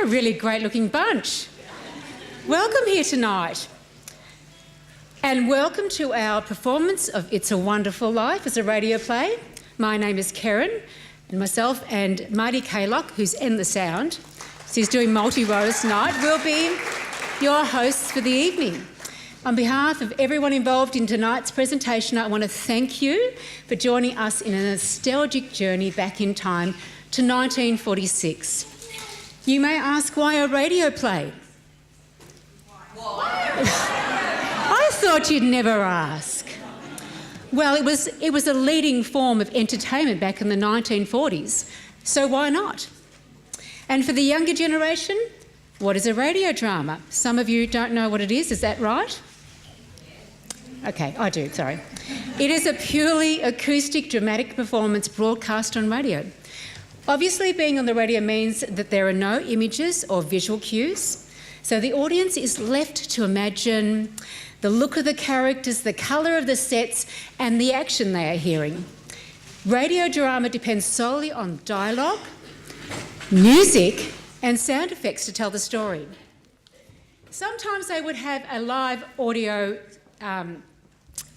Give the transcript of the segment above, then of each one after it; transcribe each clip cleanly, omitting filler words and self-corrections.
really great-looking bunch. Welcome here tonight. And welcome to our performance of It's a Wonderful Life as a radio play. My name is Karen, and myself and Marty Kaylock, who's in the sound, she's doing multi-roles tonight, will be your hosts for the evening. On behalf of everyone involved in tonight's presentation, I want to thank you for joining us in a nostalgic journey back in time to 1946. You may ask, why a radio play? I thought you'd never ask. Well, it was a leading form of entertainment back in the 1940s, so why not? And for the younger generation, what is a radio drama? Some of you don't know what it is that right? Okay, I do, sorry. It is a purely acoustic dramatic performance broadcast on radio. Obviously, being on the radio means that there are no images or visual cues, so the audience is left to imagine the look of the characters, the colour of the sets, and the action they are hearing. Radio drama depends solely on dialogue, music, and sound effects to tell the story. Sometimes they would have a live audio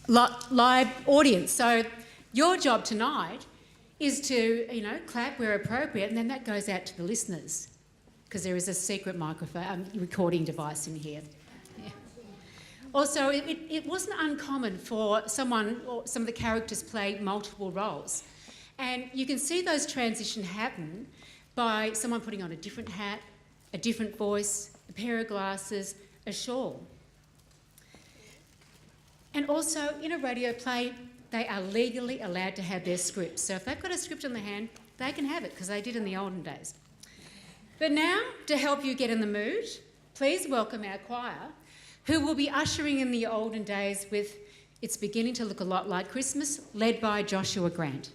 live audience. So your job tonight is to, clap where appropriate, and then that goes out to the listeners because there is a secret microphone, recording device in here. Yeah. Also, it wasn't uncommon for someone or some of the characters play multiple roles. And you can see those transitions happen by someone putting on a different hat, a different voice, a pair of glasses, a shawl. And also, in a radio play, they are legally allowed to have their scripts. So if they've got a script in their hand, they can have it, because they did in the olden days. But now, to help you get in the mood, please welcome our choir, who will be ushering in the olden days with It's Beginning to Look a Lot Like Christmas, led by Joshua Grant.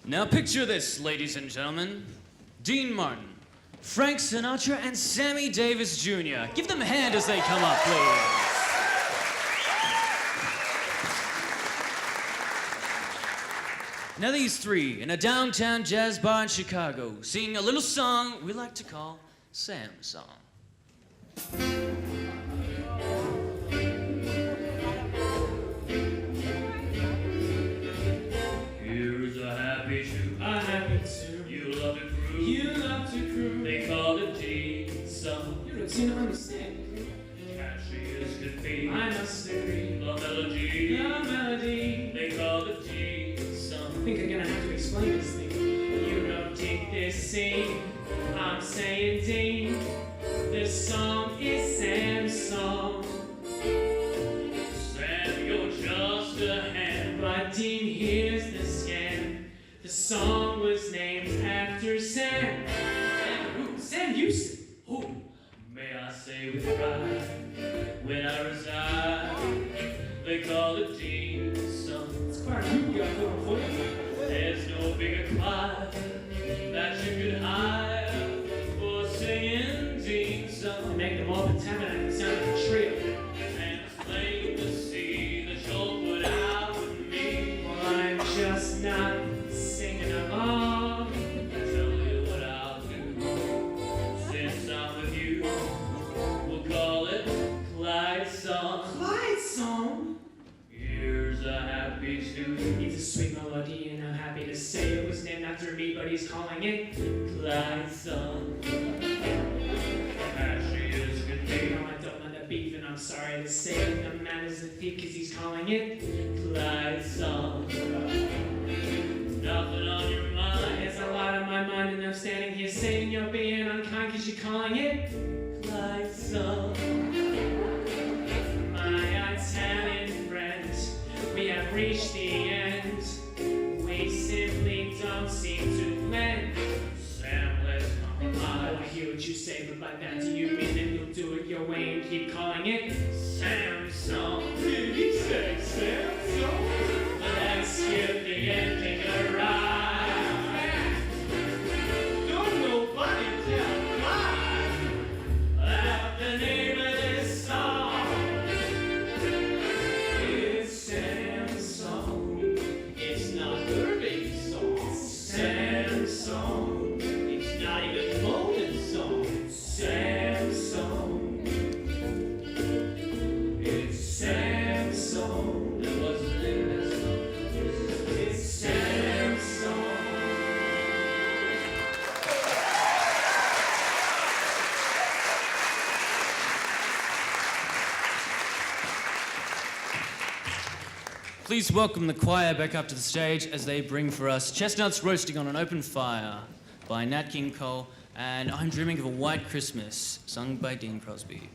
Now picture this, ladies and gentlemen. Dean Martin, Frank Sinatra, and Sammy Davis Jr. Give them a hand as they come up, please. Now these three, in a downtown jazz bar in Chicago, sing a little song we like to call Sam's Song. You don't understand. Catchy as could be. I must agree. The melody. The melody. They call it G-song. I think I'm gonna have to explain this thing. You don't take this scene. I'm saying Dean. This song is Sam's song. Sam, you're just a hand. But Dean, here's the scam. The song was named after Sam. Sam who? Sam Houston. Who? May I say say with pride, when I reside, they call it Dean's son. It's quite a we got going for you. There's no bigger choir that you could hire for singing Dean's To son. make them all the tabernacle sound like a trio. And it's plain to see that you'll put out with me. Well, I'm just not singing along. Tell you what I'll do. Since I'm with you, we'll call it Clyde's song. Clyde's song. Here's a happy tune. It's a sweet melody, and I'm happy to say it was named after me, but he's calling it Clyde's song. Ashy as could be. No, I don't mind the beef, and I'm sorry to say it. The man is a thief, cause he's calling it Clyde's song. Nothing on your mind. There's a lot on my mind, and I'm standing here saying you're being unkind, cause you're calling it Clyde's song. my Italian friend. We have reached the end. We simply don't seem to blend. Sam, let's I compromise. hear what you say, but by that do you mean that you'll do it your way and keep calling it Sam's song. Did he say Sam song? Let's skip the ending around. Don't nobody tell Clyde That's the name of this song. it's Sam's song. It's not Irving's song. Sam's song. It's not even Mona's song. Sam's song. It's Sam's song. That was the name of this song. It's Sam's song. Please welcome the choir back up to the stage as they bring for us Chestnuts Roasting on an Open Fire by Nat King Cole and I'm Dreaming of a White Christmas, sung by Dean Crosby.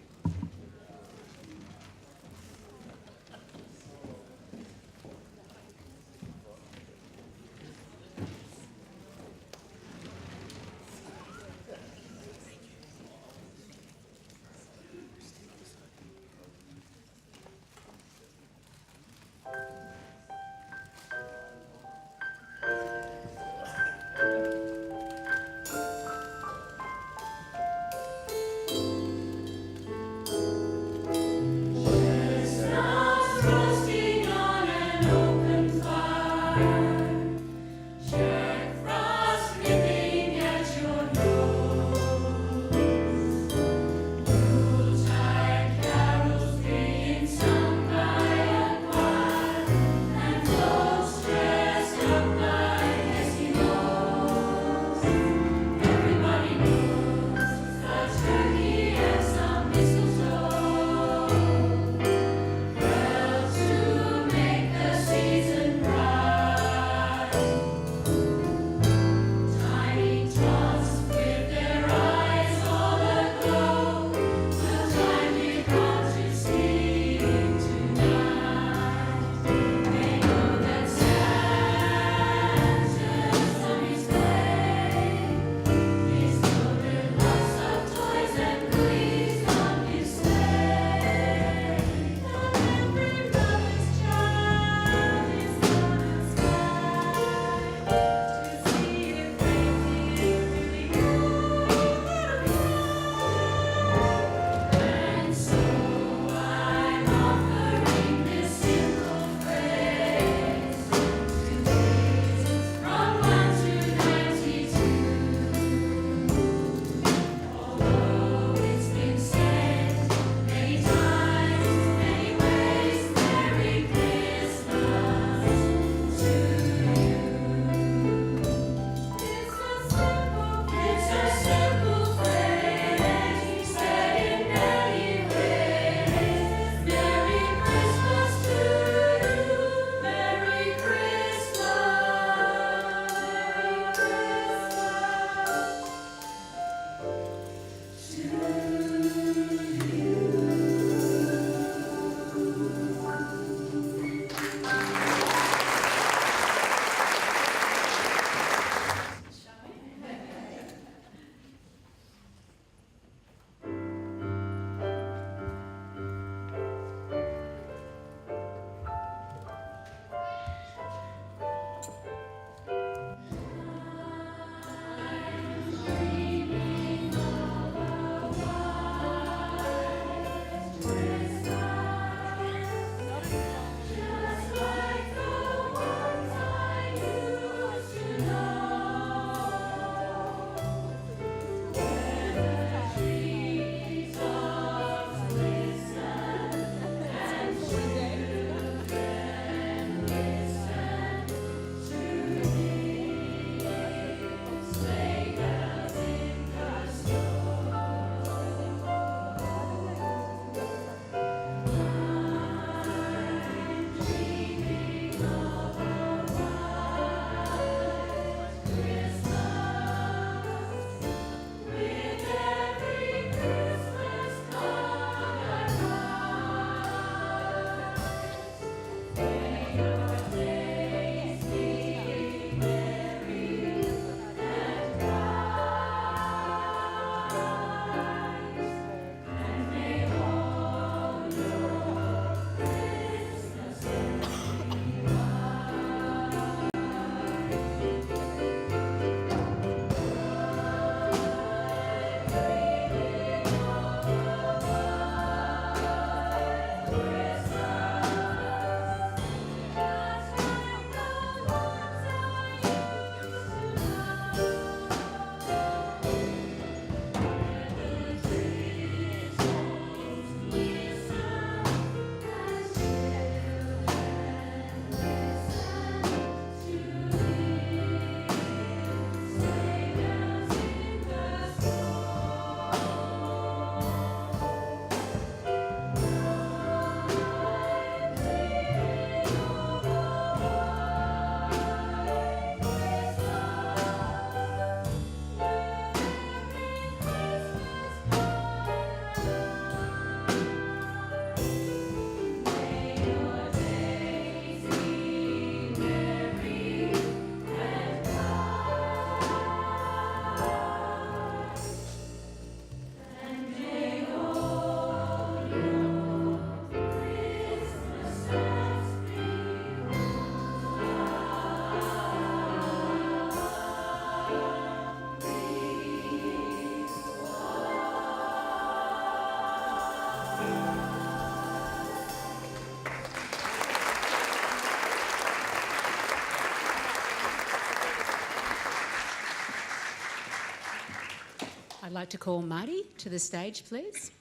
like to call Marty to the stage, please.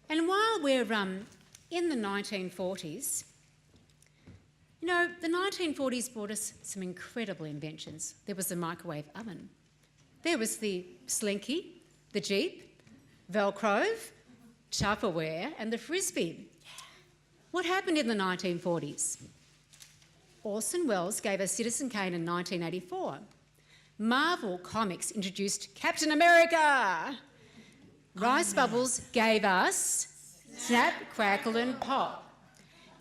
And while we're in the 1940s, you know, the 1940s brought us some incredible inventions. There was the microwave oven. There was the Slinky, the Jeep, Velcro, Tupperware and the Frisbee. What happened in the 1940s? Orson Welles gave us Citizen Kane in 1984. Marvel Comics introduced Captain America. Rice Bubbles gave us Snap, Crackle and Pop.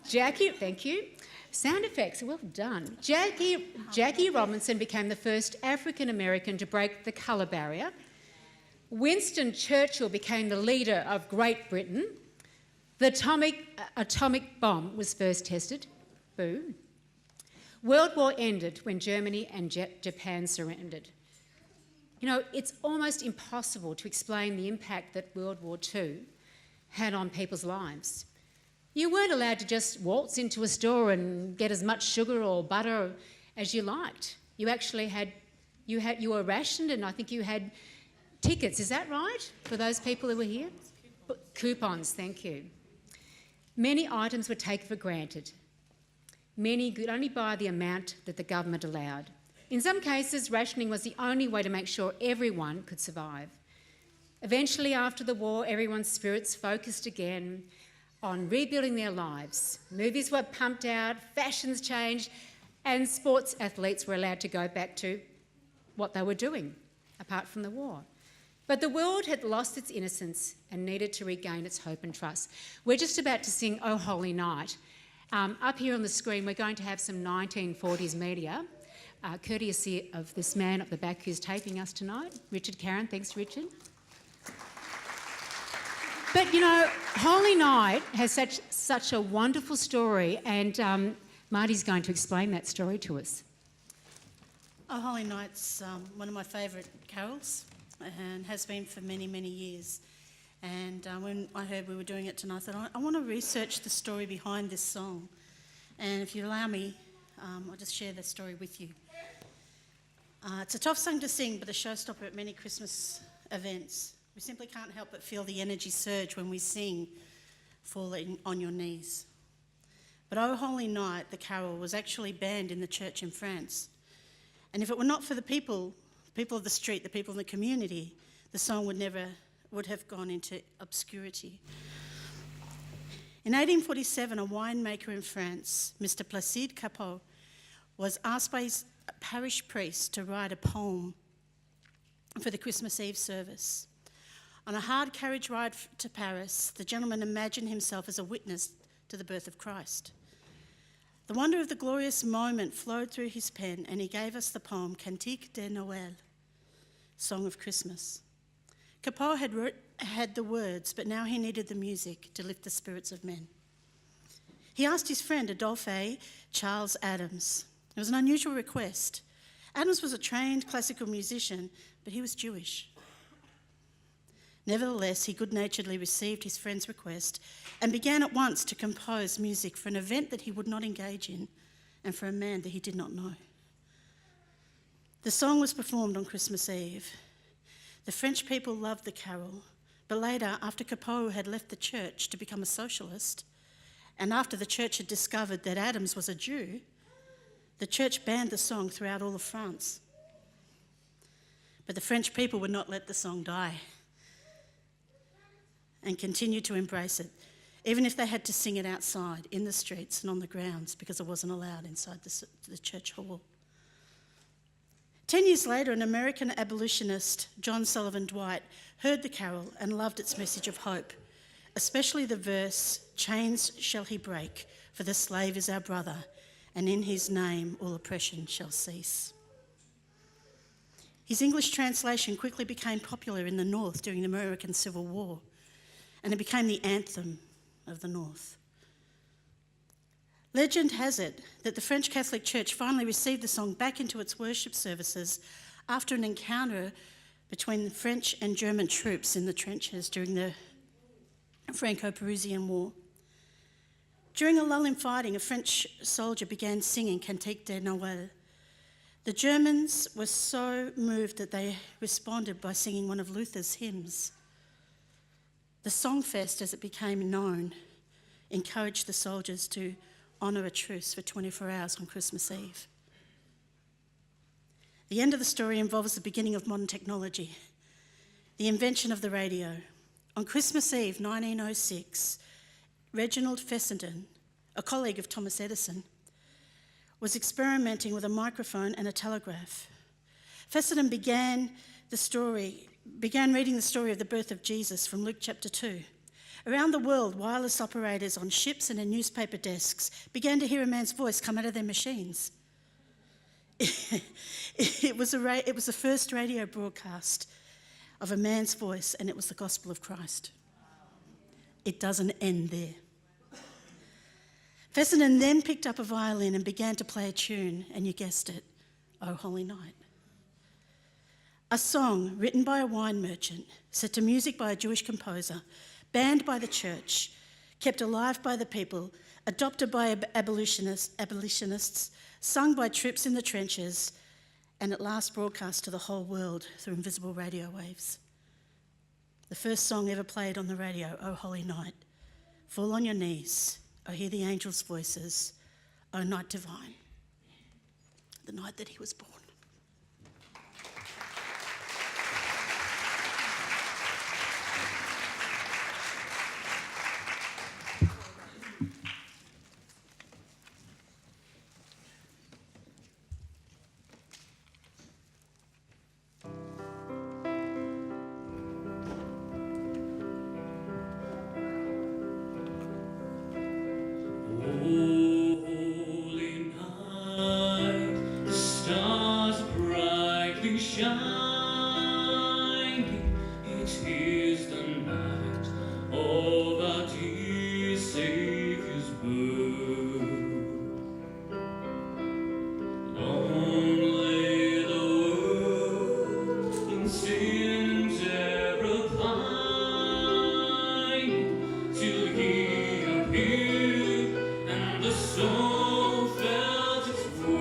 Thank you. Sound effects, well done. Jackie Robinson became the first African American to break the colour barrier. Winston Churchill became the leader of Great Britain. The atomic bomb was first tested. Boom. World War ended when Germany and Japan surrendered. You know, it's almost impossible to explain the impact that World War II had on people's lives. You weren't allowed to just waltz into a store and get as much sugar or butter as you liked. You actually you were rationed, and I think you had tickets, is that right, for those people who were here? Coupons, thank you. Many items were taken for granted. Many could only buy the amount that the government allowed. In some cases, rationing was the only way to make sure everyone could survive. Eventually, after the war, everyone's spirits focused again on rebuilding their lives. Movies were pumped out, fashions changed, and sports athletes were allowed to go back to what they were doing, apart from the war. But the world had lost its innocence and needed to regain its hope and trust. We're just about to sing Oh Holy Night. Up here on the screen, we're going to have some 1940s media, courtesy of this man at the back who's taping us tonight, Richard Karen. Thanks, Richard. But, you know, Holy Night has such a wonderful story, and Marty's going to explain that story to us. Oh Holy Night's one of my favourite carols and has been for many, many years. And when I heard we were doing it tonight, I thought, I want to research the story behind this song. And if you allow me, I'll just share the story with you. It's a tough song to sing, but a showstopper at many Christmas events. We simply can't help but feel the energy surge when we sing Falling on Your Knees. But Oh Holy Night, the carol, was actually banned in the church in France. And if it were not for the people of the street, the people in the community, the song would have gone into obscurity. In 1847, a winemaker in France, Mr. Placide Cappeau, was asked by his parish priest to write a poem for the Christmas Eve service. On a hard carriage ride to Paris, the gentleman imagined himself as a witness to the birth of Christ. The wonder of the glorious moment flowed through his pen, and he gave us the poem Cantique de Noël, Song of Christmas. Cappeau had the words, but now he needed the music to lift the spirits of men. He asked his friend Adolphe Charles Adams. It was an unusual request. Adams was a trained classical musician, but he was Jewish. Nevertheless, he good-naturedly received his friend's request and began at once to compose music for an event that he would not engage in and for a man that he did not know. The song was performed on Christmas Eve. The French people loved the carol, but later, after Cappeau had left the church to become a socialist, and after the church had discovered that Adams was a Jew, the church banned the song throughout all of France. But the French people would not let the song die and continued to embrace it, even if they had to sing it outside, in the streets and on the grounds, because it wasn't allowed inside the church hall. 10 years later, an American abolitionist, John Sullivan Dwight, heard the carol and loved its message of hope, especially the verse, "Chains shall he break, for the slave is our brother, and in his name all oppression shall cease." His English translation quickly became popular in the North during the American Civil War, and it became the anthem of the North. Legend has it that the French Catholic Church finally received the song back into its worship services after an encounter between the French and German troops in the trenches during the Franco-Prussian War. During a lull in fighting, a French soldier began singing Cantique de Noël. The Germans were so moved that they responded by singing one of Luther's hymns. The Songfest, as it became known, encouraged the soldiers to honour a truce for 24 hours on Christmas Eve. The end of the story involves the beginning of modern technology, the invention of the radio. On Christmas Eve 1906, Reginald Fessenden, a colleague of Thomas Edison, was experimenting with a microphone and a telegraph. Fessenden began reading the story of the birth of Jesus from Luke chapter 2. Around the world, wireless operators on ships and in newspaper desks began to hear a man's voice come out of their machines. It was the first radio broadcast of a man's voice, and it was the gospel of Christ. It doesn't end there. Fessenden then picked up a violin and began to play a tune, and you guessed it, O Holy Night. A song written by a wine merchant, set to music by a Jewish composer, banned by the church, kept alive by the people, adopted by abolitionists, sung by troops in the trenches, and at last broadcast to the whole world through invisible radio waves. The first song ever played on the radio, O Holy Night. Fall on your knees, O hear the angels' voices, O night divine, the night that he was born. Holy night, the stars brightly shining. It is the night of our dear Saviour's birth. Long lay the world in sin's error pining, till He appeared, and the soul felt its worth.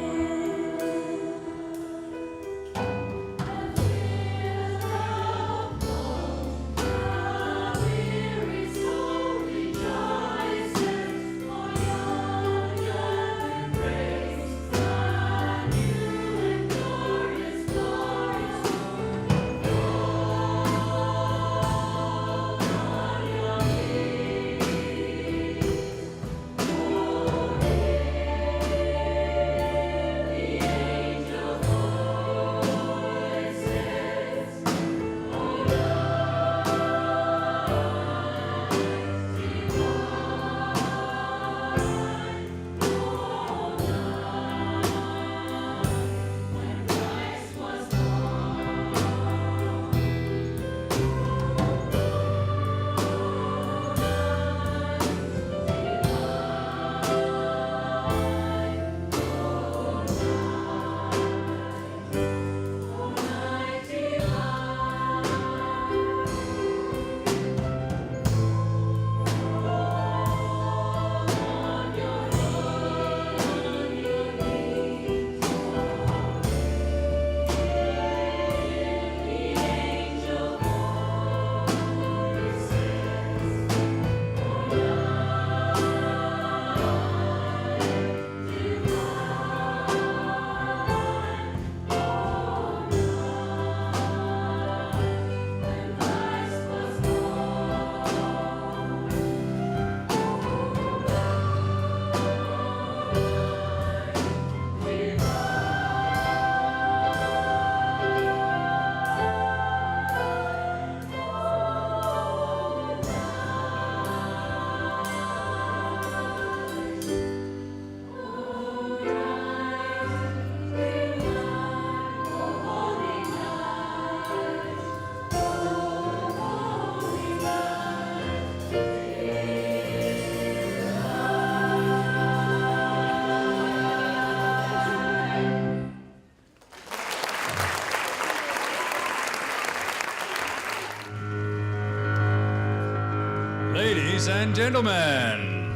Ladies and gentlemen,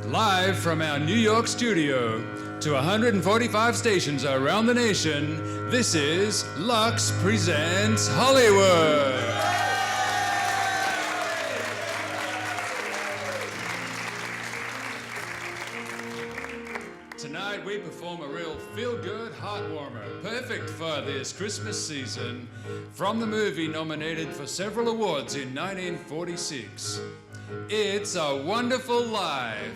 live from our New York studio, To 145 stations around the nation, this is Lux Presents Hollywood. Tonight we perform a real feel-good heart-warmer, perfect for this Christmas season, from the movie nominated for several awards in 1946. It's A Wonderful Life.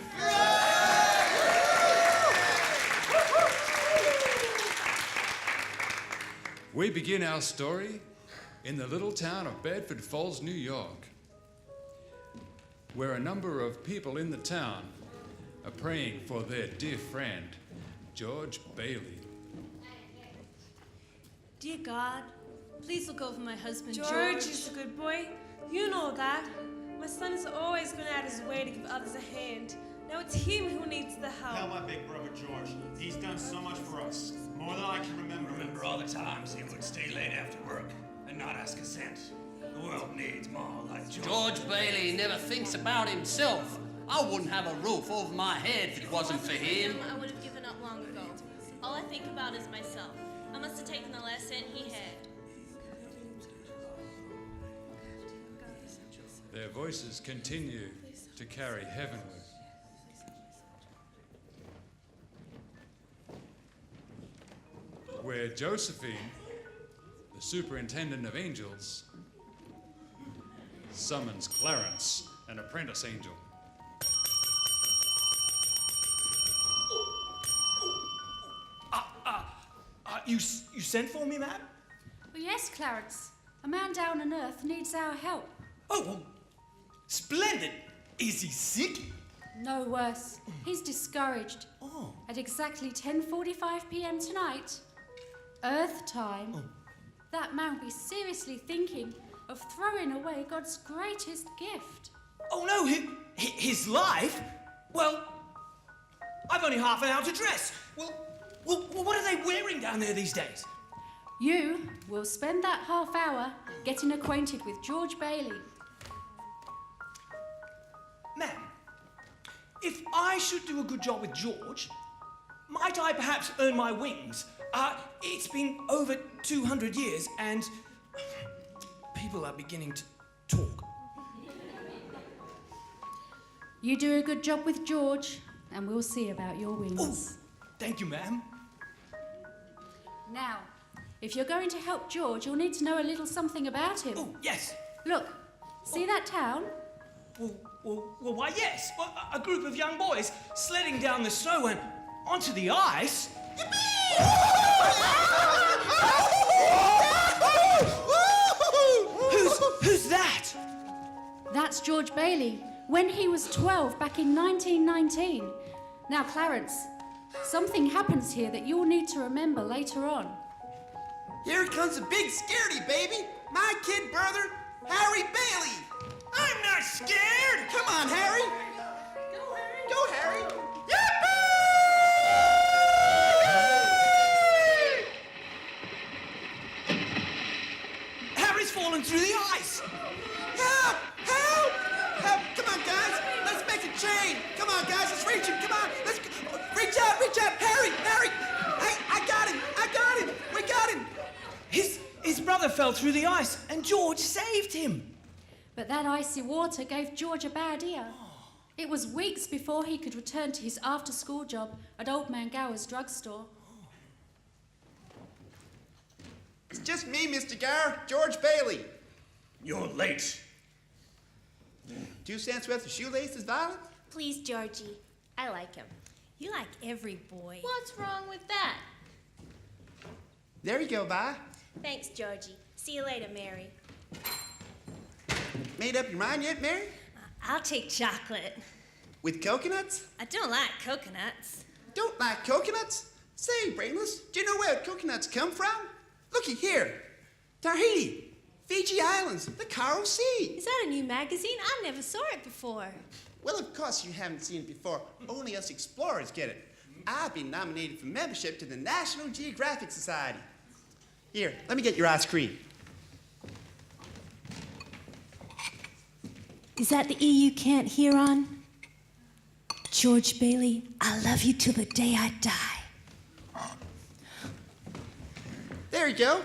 We begin our story in the little town of Bedford Falls, New York, where a number of people in the town are praying for their dear friend, George Bailey. Dear God, please look over my husband, George is a good boy. You know that. My son has always gone out of his way to give others a hand. Now it's him who needs the help. Tell my big brother George. He's done so much for us. More than I can remember. Remember all the times he would stay late after work and not ask a cent. The world needs more like George. George Bailey never thinks about himself. I wouldn't have a roof over my head if it wasn't for him. I would have given up long ago. All I think about is myself. I must have taken the last cent he had. Their voices continue to carry heavenward. Where Josephine, the superintendent of angels, summons Clarence, an apprentice angel. You sent for me, ma'am? Well, yes, Clarence. A man down on Earth needs our help. Oh, well, splendid. Is he sick? No worse. He's discouraged. Oh. At exactly 10:45 p.m. tonight, Earth time, that man will be seriously thinking of throwing away God's greatest gift. Oh, no, his life? Well, I've only half an hour to dress. Well, what are they wearing down there these days? You will spend that half hour getting acquainted with George Bailey. Ma'am, if I should do a good job with George, might I perhaps earn my wings? It's been over 200 years and people are beginning to talk. You do a good job with George, and we'll see about your wings. Oh, thank you, ma'am. Now, if you're going to help George, you'll need to know a little something about him. Oh, yes. Look, see that town? Well, why, yes. Well, a group of young boys sledding down the snow and onto the ice. Who's that? That's George Bailey, when he was 12 back in 1919. Now, Clarence, something happens here that you'll need to remember later on. Here comes a big scaredy baby, my kid brother, Harry Bailey. I'm not scared. Come on, Harry. Go, Harry. Harry's fallen through the ice. Help! Help! Help! Come on, guys. Let's make a chain. Come on, guys. Let's reach him. Come on. Let's reach out. Reach out. Harry! Harry! Hey, I got him. I got him. We got him. His brother fell through the ice and George saved him. But that icy water gave George a bad ear. It was weeks before he could return to his after-school job at Old Man Gower's drugstore. It's just me, Mr. Gower, George Bailey. You're late. 2 cents worth of shoelaces, Violet? Please, Georgie. I like him. You like every boy. What's wrong with that? There you go, Vi. Thanks, Georgie. See you later, Mary. Made up your mind yet, Mary? I'll take chocolate. With coconuts? I don't like coconuts. Don't like coconuts? Say, Brainless, do you know where coconuts come from? Looky here. Tahiti, Fiji Islands, the Coral Sea. Is that a new magazine? I never saw it before. Well, of course you haven't seen it before. Only us explorers get it. I've been nominated for membership to the National Geographic Society. Here, let me get your ice cream. Is that the E you can't hear on? George Bailey, I love you till the day I die. There you go.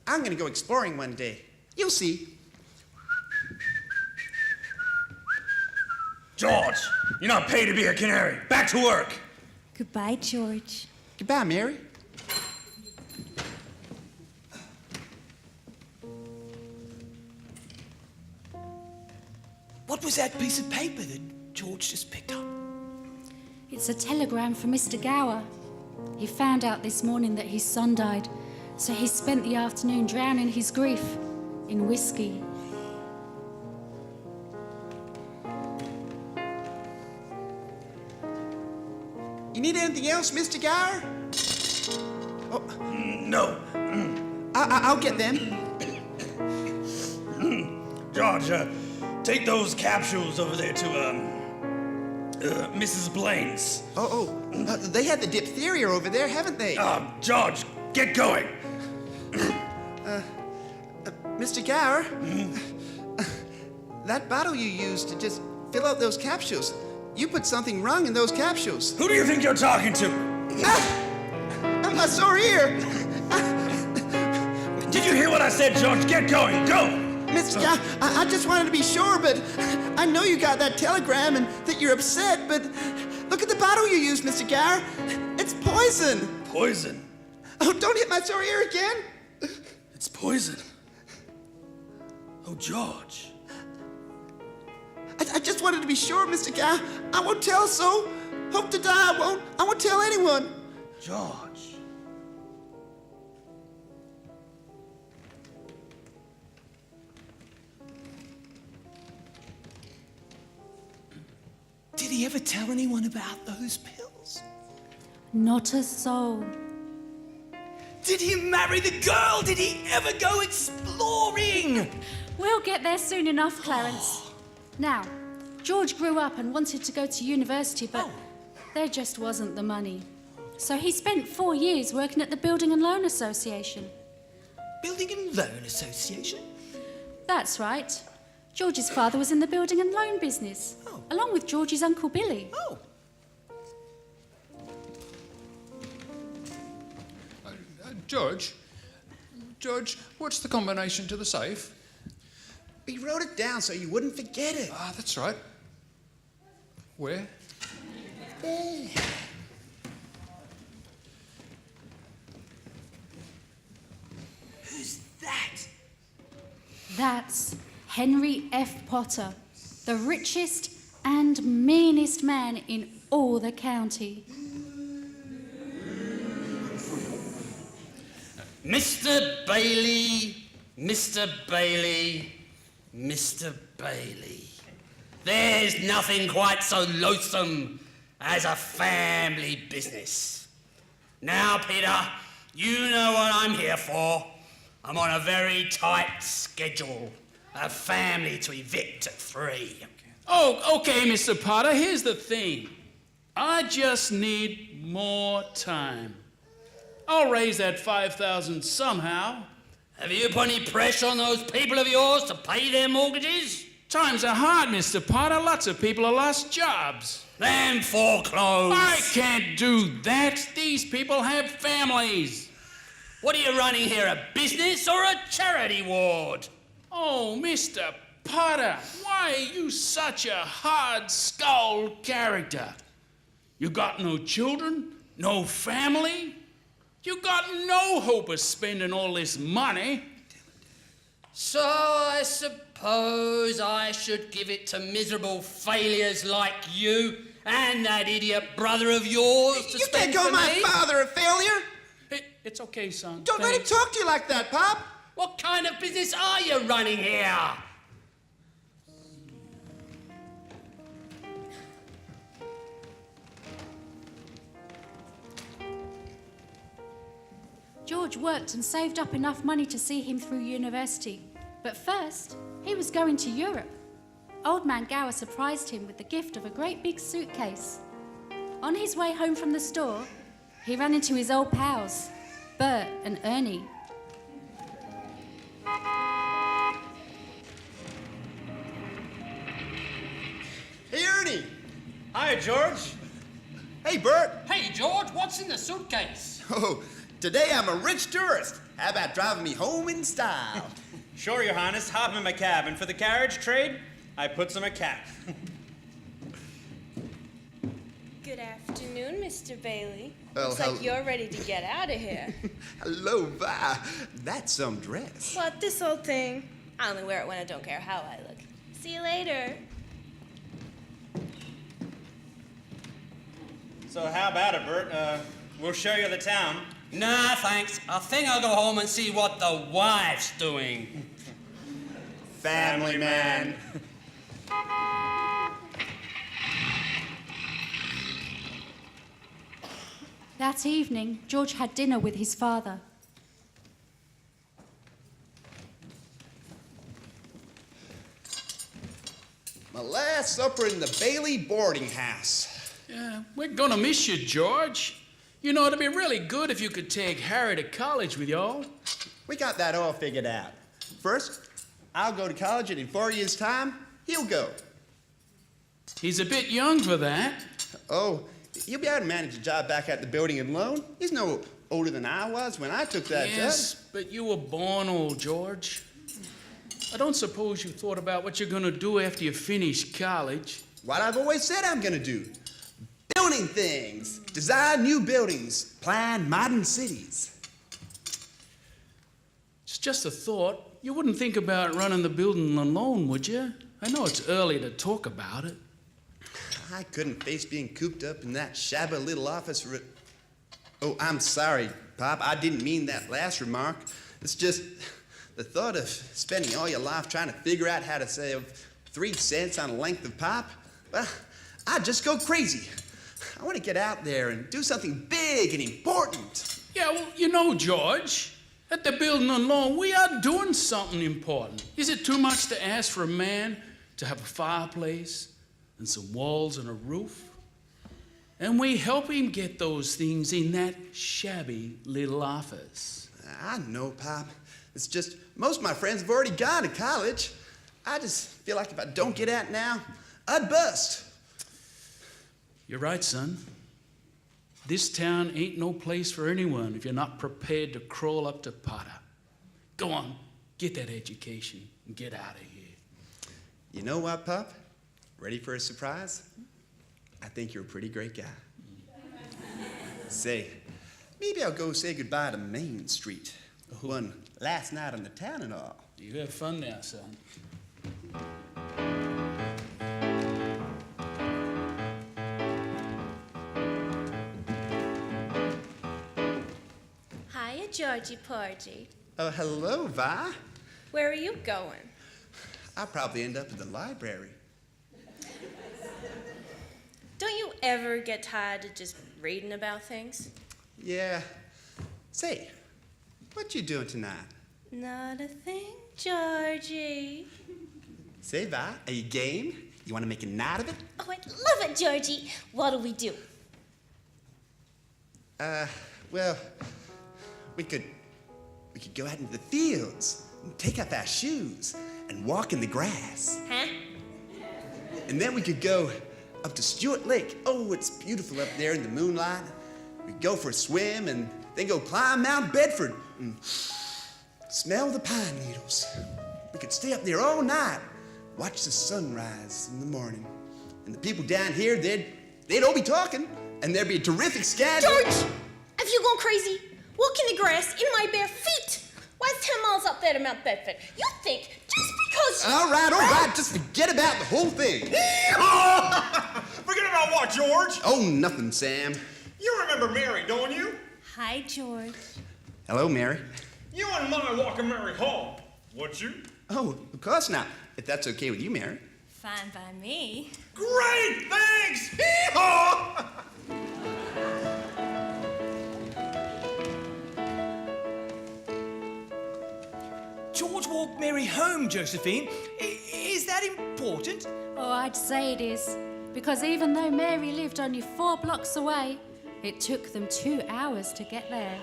I'm gonna go exploring one day. You'll see. George, you're not paid to be a canary. Back to work. Goodbye, George. Goodbye, Mary. What was that piece of paper that George just picked up? It's a telegram from Mr. Gower. He found out this morning that his son died, so he spent the afternoon drowning his grief in whiskey. You need anything else, Mr. Gower? Oh, No. I'll get them. George, take those capsules over there to, Mrs. Blaine's. They had the diphtheria over there, haven't they? George, get going. Mr. Gower, that bottle you used to just fill out those capsules, you put something wrong in those capsules. Who do you think you're talking to? My sore ear. Did you hear what I said, George? Get going. Go. Mr. Gower, I just wanted to be sure, but I know you got that telegram and that you're upset, but look at the bottle you used, Mr. Gower. It's poison. Poison? Oh, don't hit my sore ear again. It's poison. Oh, George. I just wanted to be sure, Mr. Gower. I won't tell so. Hope to die, I won't tell anyone. George. Did he ever tell anyone about those pills? Not a soul. Did he marry the girl? Did he ever go exploring? We'll get there soon enough, Clarence. Now, George grew up and wanted to go to university, but there just wasn't the money. So he spent 4 years working at the Building and Loan Association. Building and Loan Association? That's right. George's father was in the building and loan business, along with George's Uncle Billy. George, what's the combination to the safe? We wrote it down so you wouldn't forget it. Ah, that's right. Where? There. Who's that? That's Henry F. Potter, the richest and meanest man in all the county. Mr. Bailey, Mr. Bailey, Mr. Bailey. There's nothing quite so loathsome as a family business. Now, Peter, you know what I'm here for. I'm on a very tight schedule. A family to evict at 3. Oh, okay, Mr. Potter, here's the thing. I just need more time. I'll raise that 5,000 somehow. Have you put any pressure on those people of yours to pay their mortgages? Times are hard, Mr. Potter. Lots of people have lost jobs. Then foreclose. I can't do that. These people have families. What are you running here, a business or a charity ward? Oh, Mr. Potter, why are you such a hard-skulled character? You got no children, no family? You got no hope of spending all this money. So I suppose I should give it to miserable failures like you and that idiot brother of yours to You spend can't call for my me? father a failure. It's okay, son. Don't let him talk to you like that, Pop. What kind of business are you running here? George worked and saved up enough money to see him through university. But first, he was going to Europe. Old Man Gower surprised him with the gift of a great big suitcase. On his way home from the store, he ran into his old pals, Bert and Ernie. Hey, Ernie. Hi, George. Hey, Bert. Hey, George, what's in the suitcase? Oh, today I'm a rich tourist. How about driving me home in style? Sure, Your Highness. Hop in my cab. And for the carriage trade, I put some a cap. Good afternoon, Mr. Bailey. Well, Looks like you're ready to get out of here. Hello, Vi. That's some dress. What, this old thing? I only wear it when I don't care how I look. See you later. So how about it, Bert? We'll show you the town. Nah, thanks. I think I'll go home and see what the wife's doing. Family man. That evening, George had dinner with his father. My last supper in the Bailey boarding house. Yeah, we're gonna miss you, George. You know, it'd be really good if you could take Harry to college with y'all. We got that all figured out. First, I'll go to college, and in 4 years' time, he'll go. He's a bit young for that. Oh, he'll be able to manage a job back at the building and loan. He's no older than I was when I took that Yes, job. but you were born old, George. I don't suppose you thought about what you're gonna do after you finish college. What I've always said I'm gonna do. Building things. Design new buildings. Plan modern cities. It's just a thought. You wouldn't think about running the building alone, would you? I know it's early to talk about it. I couldn't face being cooped up in that shabby little office. Oh, I'm sorry, Pop. I didn't mean that last remark. It's just the thought of spending all your life trying to figure out how to save 3 cents on a length of pipe. Well, I'd just go crazy. I want to get out there and do something big and important. Yeah, well, you know, George, at the building alone, we are doing something important. Is it too much to ask for a man to have a fireplace and some walls and a roof? And we help him get those things in that shabby little office. I know, Pop. It's just most of my friends have already gone to college. I just feel like if I don't get out now, I'd bust. You're right, son. This town ain't no place for anyone if you're not prepared to crawl up to Potter. Go on, get that education and get out of here. You know what, Pop? Ready for a surprise? I think you're a pretty great guy. Say, maybe I'll go say goodbye to Main Street. One last night on the town and all. You have fun now, son. Hiya, Georgie Porgy. Oh, hello, Vi. Where are you going? I'll probably end up at the library. Don't you ever get tired of just reading about things? Yeah. Say, what you doing tonight? Not a thing, Georgie. Say, Vi, are you game? You want to make a night of it? Oh, I love it, Georgie. What'll we do? Well, we could go out into the fields and take off our shoes and walk in the grass. Huh? And then we could go up to Stewart Lake. Oh, it's beautiful up there in the moonlight. We'd go for a swim and then go climb Mount Bedford and smell the pine needles. We could stay up there all night, watch the sunrise in the morning. And the people down here, they'd all be talking, and there'd be a terrific scandal. George! Have you gone crazy? Walking the grass in my bare feet? Why, it's 10 miles up there to Mount Bedford. You think just because... All right, just forget about the whole thing. Forget about what, George? Oh, nothing, Sam. You remember Mary, don't you? Hi, George. Hello, Mary. You wouldn't mind walking Mary home, would you? Oh, of course not, if that's okay with you, Mary. Fine by me. Great, thanks! Hee-haw! George walked Mary home, Josephine. Is that important? Oh, I'd say it is. Because even though Mary lived only 4 blocks away, it took them 2 hours to get there.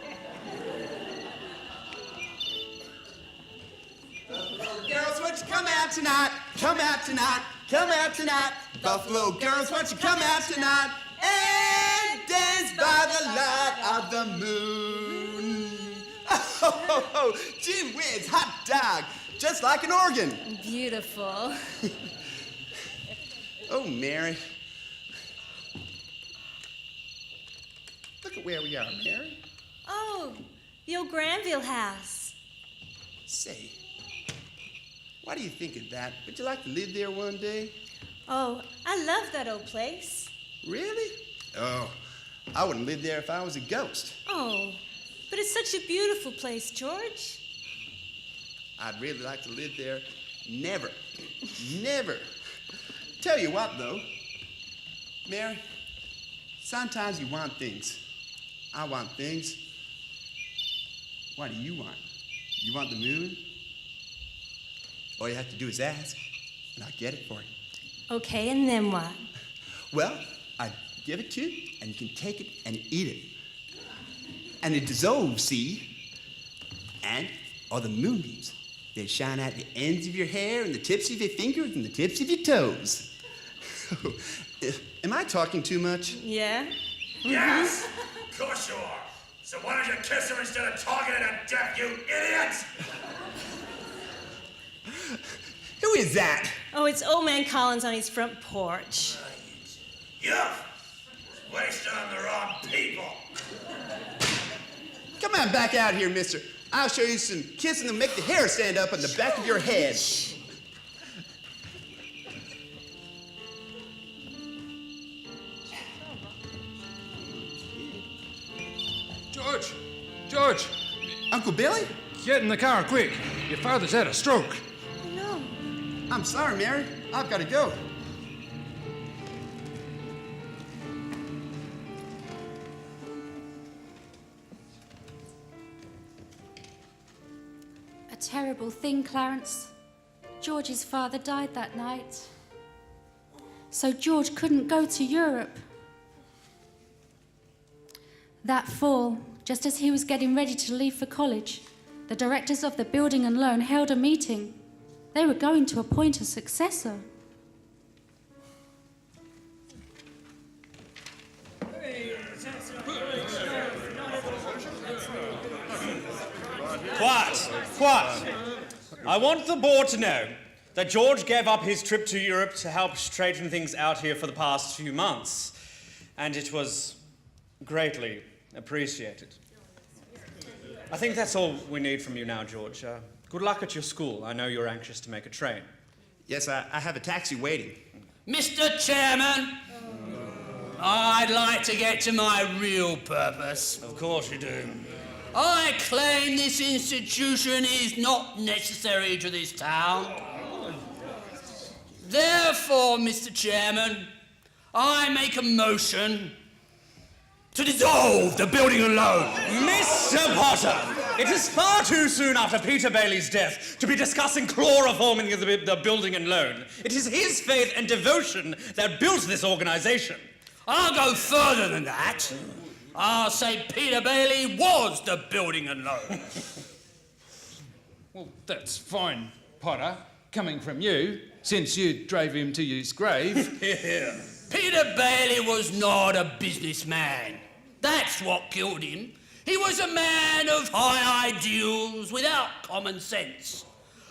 Girls, would you come out tonight, come out tonight, come out tonight. Buffalo girls, won't you come out tonight and dance by the light of the moon. Oh, gee whiz, hot dog, just like an organ. Beautiful. Oh, Mary. Look at where we are, Mary. Oh, the old Granville house. Say, why do you think of that? Would you like to live there one day? Oh, I love that old place. Really? Oh, I wouldn't live there if I was a ghost. Oh, but it's such a beautiful place, George. I'd really like to live there. Never. Never. Tell you what, though, Mary, sometimes you want things. I want things. What do you want? You want the moon? All you have to do is ask, and I'll get it for you. Okay, and then what? Well, I give it to you, and you can take it and eat it. And it dissolves, see? And all the moonbeams, they shine out the ends of your hair and the tips of your fingers and the tips of your toes. Am I talking too much? Yeah? Yes! Of course you are. So why don't you kiss her instead of talking to that deaf, you idiots? Who is that? Oh, it's Old Man Collins on his front porch. Yup! Wasted on the wrong people. Come on back out here, mister. I'll show you some kissing that'll make the hair stand up on the back of your head. George! George! Uncle Billy? Get in the car, quick. Your father's had a stroke. No. I'm sorry, Mary. I've got to go. A terrible thing, Clarence. George's father died that night. So George couldn't go to Europe. That fall, just as he was getting ready to leave for college, the directors of the building and loan held a meeting. They were going to appoint a successor. Quiet. I want the board to know that George gave up his trip to Europe to help straighten things out here for the past few months. And it was greatly appreciated. I think that's all we need from you now, George. Good luck at your school. I know you're anxious to make a train. Yes, I have a taxi waiting. Mr. Chairman, I'd like to get to my real purpose. Of course you do. I claim this institution is not necessary to this town. Therefore, Mr. Chairman, I make a motion to dissolve the building and loan. Mr. Potter, it is far too soon after Peter Bailey's death to be discussing chloroforming the building and loan. It is his faith and devotion that built this organization. I'll go further than that. I'll say Peter Bailey was the building and loan. Well, that's fine, Potter, coming from you, since you drove him to his grave. Yeah. Peter Bailey was not a businessman. That's what killed him. He was a man of high ideals without common sense.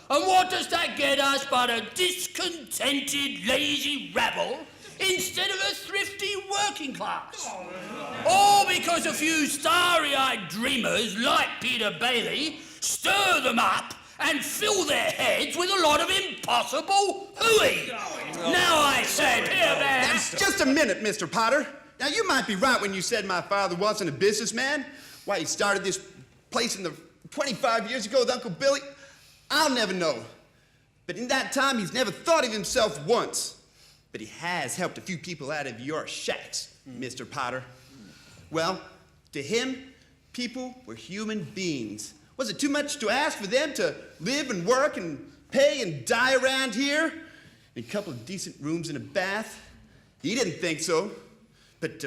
And what does that get us but a discontented, lazy rabble instead of a thrifty working class? All because a few starry-eyed dreamers like Peter Bailey stir them up and fill their heads with a lot of impossible hooey. Now I say, Peter Bailey... Just a minute, Mr. Potter. Now, you might be right when you said my father wasn't a businessman. Why he started this place 25 years ago with Uncle Billy, I'll never know. But in that time, he's never thought of himself once. But he has helped a few people out of your shacks, Mr. Potter. Well, to him, people were human beings. Was it too much to ask for them to live and work and pay and die around here? In a couple of decent rooms and a bath? He didn't think so. But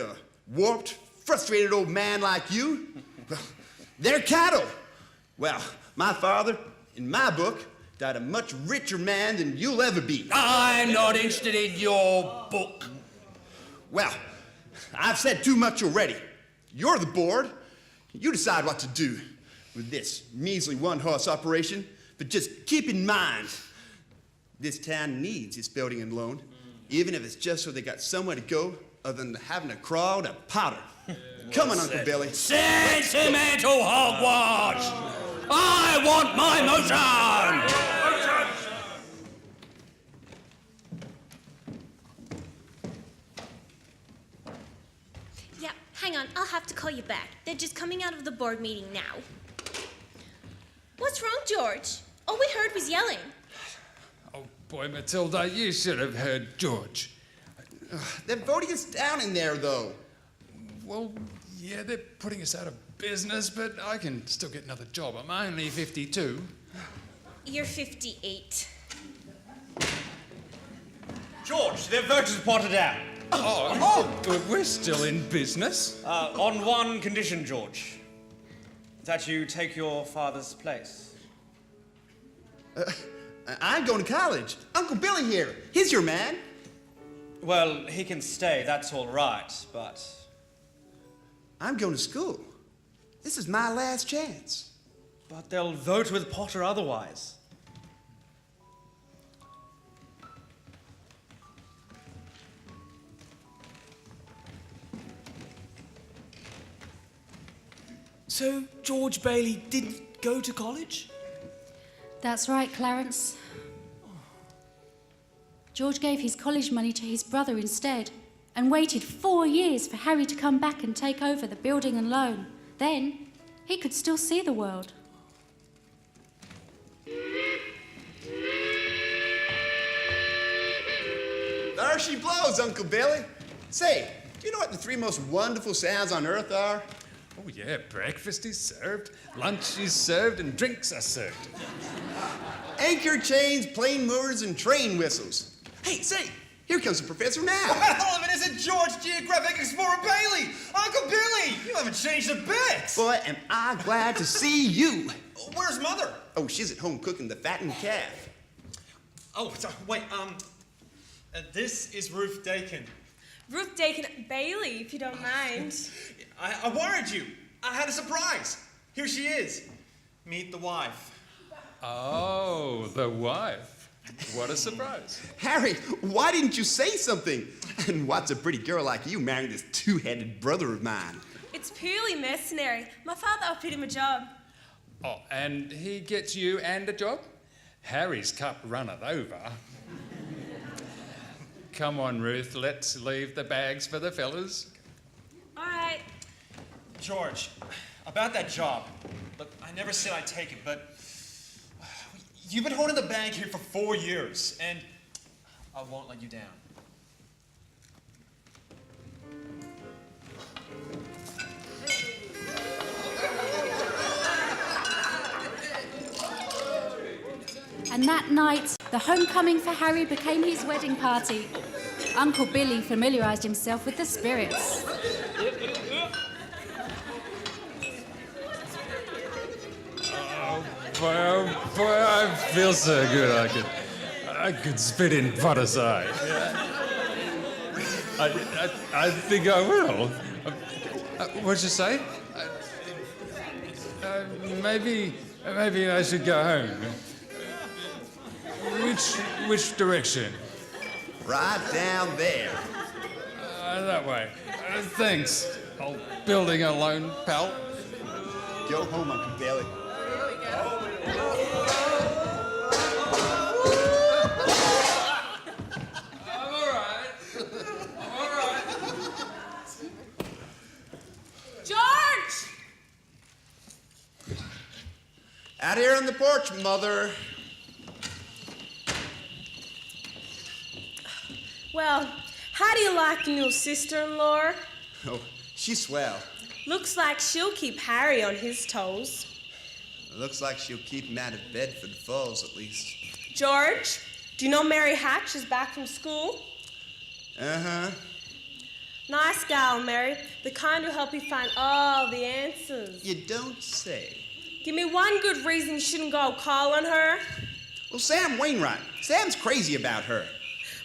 warped, frustrated old man like you, well, they're cattle. Well, my father, in my book, died a much richer man than you'll ever be. I'm not interested in your book. Well, I've said too much already. You're the board. You decide what to do with this measly one-horse operation. But just keep in mind, this town needs its building and loan, even if it's just so they got somewhere to go other than having to crawl to powder. Come on, Uncle Billy. Sentimental hogwash! I want my motion! Yeah, hang on. I'll have to call you back. They're just coming out of the board meeting now. What's wrong, George? All we heard was yelling. Oh, boy, Matilda, you should have heard George. They're voting us down in there, though. Well, yeah, they're putting us out of business, but I can still get another job. I'm only 52. You're 58. George, they've voted Potter down. But we're still in business. On one condition, George. That you take your father's place. I'm going to college. Uncle Billy here. He's your man. Well, he can stay, that's all right, but... I'm going to school. This is my last chance. But they'll vote with Potter otherwise. So, George Bailey didn't go to college? That's right, Clarence. George gave his college money to his brother instead and waited 4 years for Harry to come back and take over the building and loan. Then, he could still see the world. There she blows, Uncle Billy. Say, do you know what the 3 most wonderful sounds on earth are? Oh, yeah, breakfast is served, lunch is served, and drinks are served. Anchor chains, plane motors, and train whistles. Hey, say, here comes the professor now. Well, if it isn't George Geographic Explorer Bailey! Uncle Billy! You haven't changed a bit! Boy, am I glad to see you. Where's Mother? Oh, she's at home cooking the fattened calf. Oh, wait, this is Ruth Dakin. Ruth Dakin Bailey, if you don't mind. I worried you. I had a surprise. Here she is. Meet the wife. Oh, the wife. What a surprise. Harry, why didn't you say something? And what's a pretty girl like you marrying this 2-headed brother of mine? It's purely mercenary. My father offered him a job. Oh, and he gets you and a job? Harry's cup runneth over. Come on, Ruth, let's leave the bags for the fellas. All right. George, about that job. Look, I never said I'd take it, but you've been holding the bag here for 4 years, and I won't let you down. And that night, the homecoming for Harry became his wedding party. Uncle Billy familiarised himself with the spirits. Oh, boy, I feel so good I could spit in Potter's eye. I think I will. What'd you say? Maybe I should go home. Which direction? Right down there. That way. Thanks, old building alone, pal. Go home, Uncle Billy. I'm all right. George! Out here on the porch, Mother. Well, how do you like the new sister-in-law? Oh, she's swell. Looks like she'll keep Harry on his toes. Looks like she'll keep him out of Bedford Falls, at least. George, do you know Mary Hatch is back from school? Uh-huh. Nice gal, Mary. The kind who'll help you find all the answers. You don't say. Give me one good reason you shouldn't go call on her. Well, Sam Wainwright. Sam's crazy about her.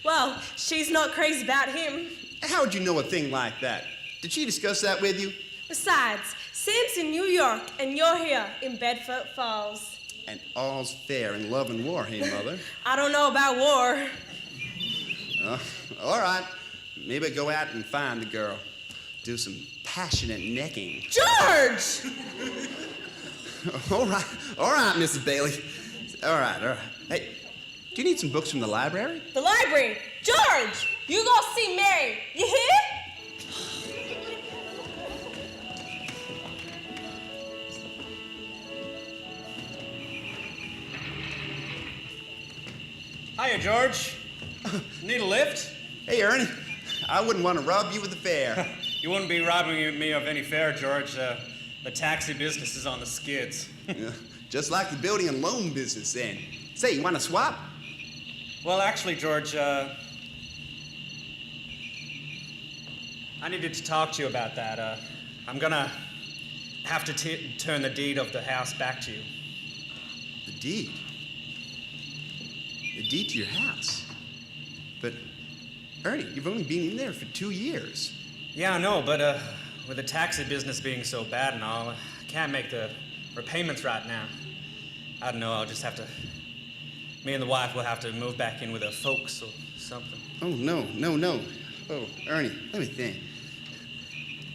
Well, she's not crazy about him. How'd you know a thing like that? Did she discuss that with you? Besides, Sam's in New York and you're here in Bedford Falls. And all's fair in love and war, hey, Mother? I don't know about war. All right. Maybe go out and find the girl. Do some passionate necking. George! All right, Mrs. Bailey. All right. Hey, do you need some books from the library? The library! George! You go see Mary. You hear? Hiya, George. Need a lift? Hey, Ernie. I wouldn't want to rob you with the fare. You wouldn't be robbing me of any fare, George. The taxi business is on the skids. Yeah, just like the building and loan business, then. Say, you want to swap? Well, actually, George, I needed to talk to you about that. I'm gonna have to turn the deed of the house back to you. The deed? The deed to your house? But, Ernie, you've only been in there for 2 years. Yeah, I know, but with the taxi business being so bad and all, I can't make the repayments right now. I don't know, I'll just have to... Me and the wife will have to move back in with her folks or something. Oh, no. Oh, Ernie, let me think.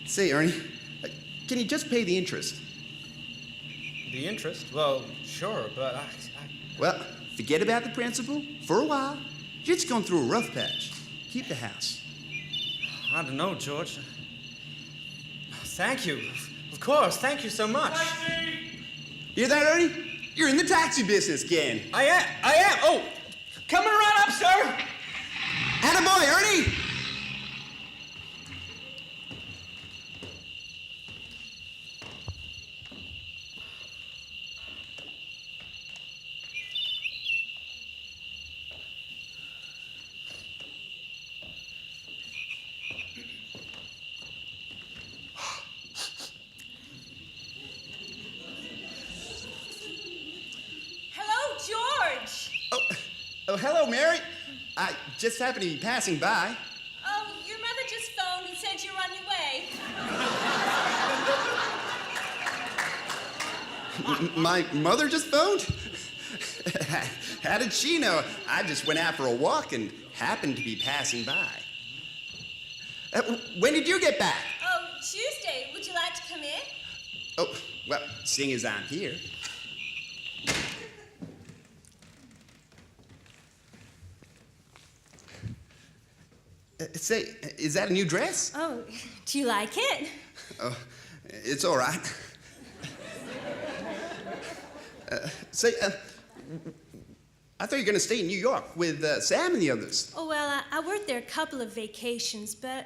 Say, Ernie, can you just pay the interest? The interest? Well, sure, but Well, forget about the principal for a while. You're just going through a rough patch. Keep the house. I don't know, George. Thank you. Of course, thank you so much. Hear that, Ernie? You're in the taxi business again. I am. Oh, coming right up, sir. Attaboy, Ernie! Oh, hello, Mary. I just happened to be passing by. Oh, your mother just phoned and said you're on your way. My mother just phoned? How did she know? I just went out for a walk and happened to be passing by. When did you get back? Oh, Tuesday. Would you like to come in? Oh, well, seeing as I'm here. Say, is that a new dress? Oh, do you like it? Oh, it's all right. Say, I thought you were going to stay in New York with Sam and the others. Oh, well, I worked there a couple of vacations, but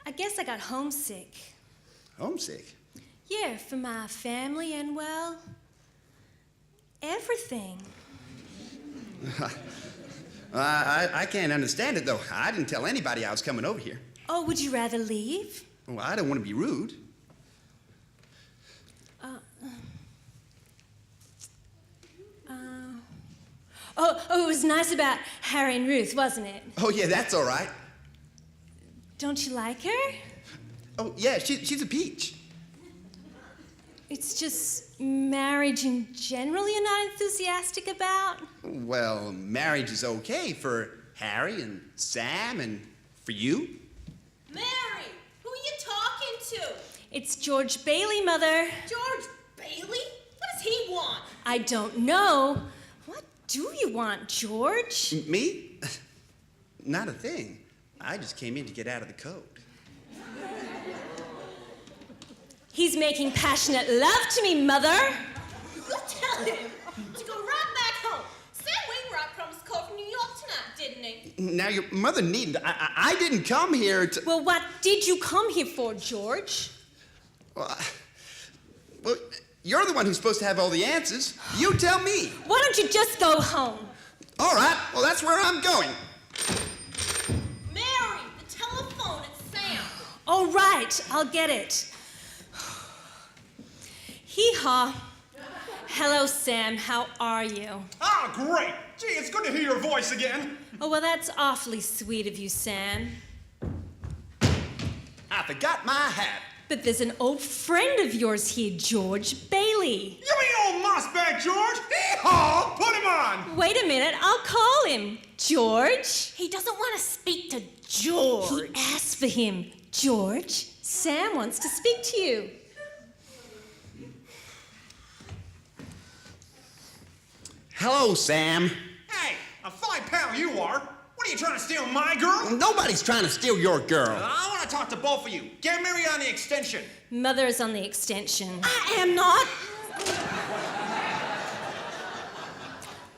I guess I got homesick. Homesick? Yeah, for my family and, well, everything. I can't understand it, though. I didn't tell anybody I was coming over here. Oh, would you rather leave? Well, I don't want to be rude. Oh, it was nice about Harry and Ruth, wasn't it? Oh, yeah, that's all right. Don't you like her? Oh, yeah, she's a peach. It's just marriage in general you're not enthusiastic about? Well, marriage is okay for Harry and Sam and for you. Mary, who are you talking to? It's George Bailey, Mother. George Bailey? What does he want? I don't know. What do you want, George? Me? Not a thing. I just came in to get out of the code. He's making passionate love to me, Mother. You tell him to go right back home. Sam Wainwright promised to call from New York tonight, didn't he? Now, your mother needn't. I didn't come here to... Well, what did you come here for, George? Well, you're the one who's supposed to have all the answers. You tell me. Why don't you just go home? All right. Well, that's where I'm going. Mary, the telephone, it's Sam. All right, I'll get it. Hee-haw. Hello, Sam. How are you? Ah, great. Gee, it's good to hear your voice again. Oh, well, that's awfully sweet of you, Sam. I forgot my hat. But there's an old friend of yours here, George Bailey. You mean old Mossback George? Hee-haw! Put him on! Wait a minute, I'll call him. George? He doesn't want to speak to George. He asked for him. George, Sam wants to speak to you. Hello, Sam. Hey, a fine pal you are. What are you trying to steal, my girl? Nobody's trying to steal your girl. I want to talk to both of you. Get married on the extension. Mother is on the extension. I am not.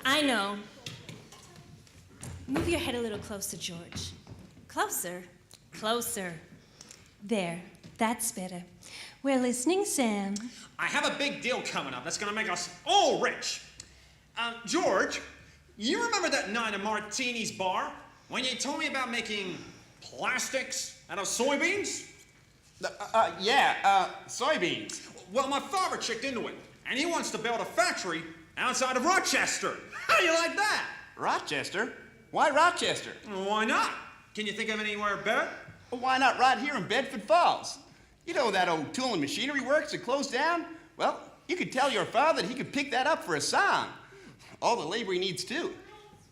I know. Move your head a little closer, George. Closer. Closer. There. That's better. We're listening, Sam. I have a big deal coming up that's going to make us all rich. George, you remember that night at Martini's bar when you told me about making plastics out of soybeans? Soybeans. Well, my father checked into it, and he wants to build a factory outside of Rochester. How do you like that? Rochester? Why Rochester? Why not? Can you think of anywhere better? Well, why not right here in Bedford Falls? You know that old tool and machinery works that closed down? Well, you could tell your father that he could pick that up for a song. All the labor he needs, too.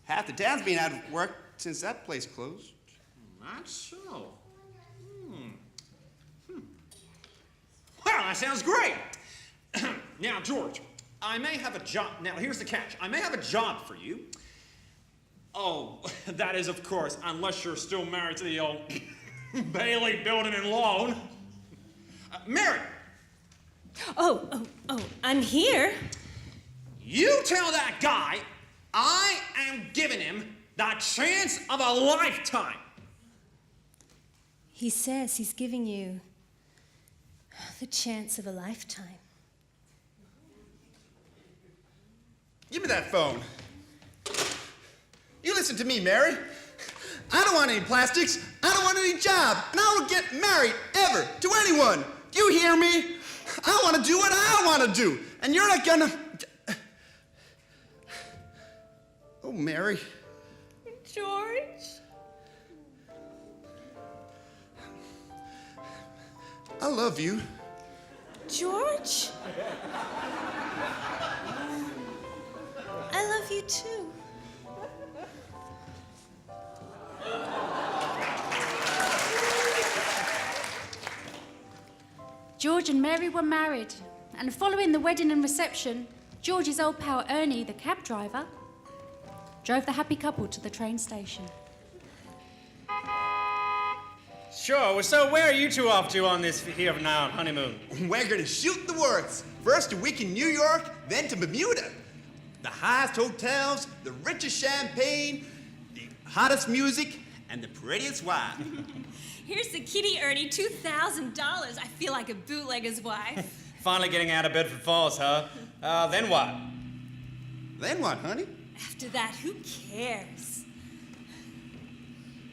Half the town's been out of work since that place closed. That's so. Well, that sounds great. Now, George, I may have a job. Now, here's the catch. I may have a job for you. Oh, that is, of course, unless you're still married to the old Bailey Building and Loan. Mary! Oh, I'm here. You tell that guy I am giving him the chance of a lifetime. He says he's giving you the chance of a lifetime. Give me that phone. You listen to me, Mary. I don't want any plastics. I don't want any job. And I don't get married, ever, to anyone. Do you hear me? I want to do what I want to do. And you're not gonna... Oh, Mary. George? I love you. George? I love you too. George and Mary were married, and following the wedding and reception, George's old pal Ernie, the cab driver, drove the happy couple to the train station. Sure, so where are you two off to on this here now honeymoon? We're gonna shoot the works. First a week in New York, then to Bermuda. The highest hotels, the richest champagne, the hottest music, and the prettiest wine. Here's the kitty, Ernie, $2,000. I feel like a bootlegger's wife. Finally getting out of Bedford Falls, huh? Then what? Then what, honey? After that, who cares?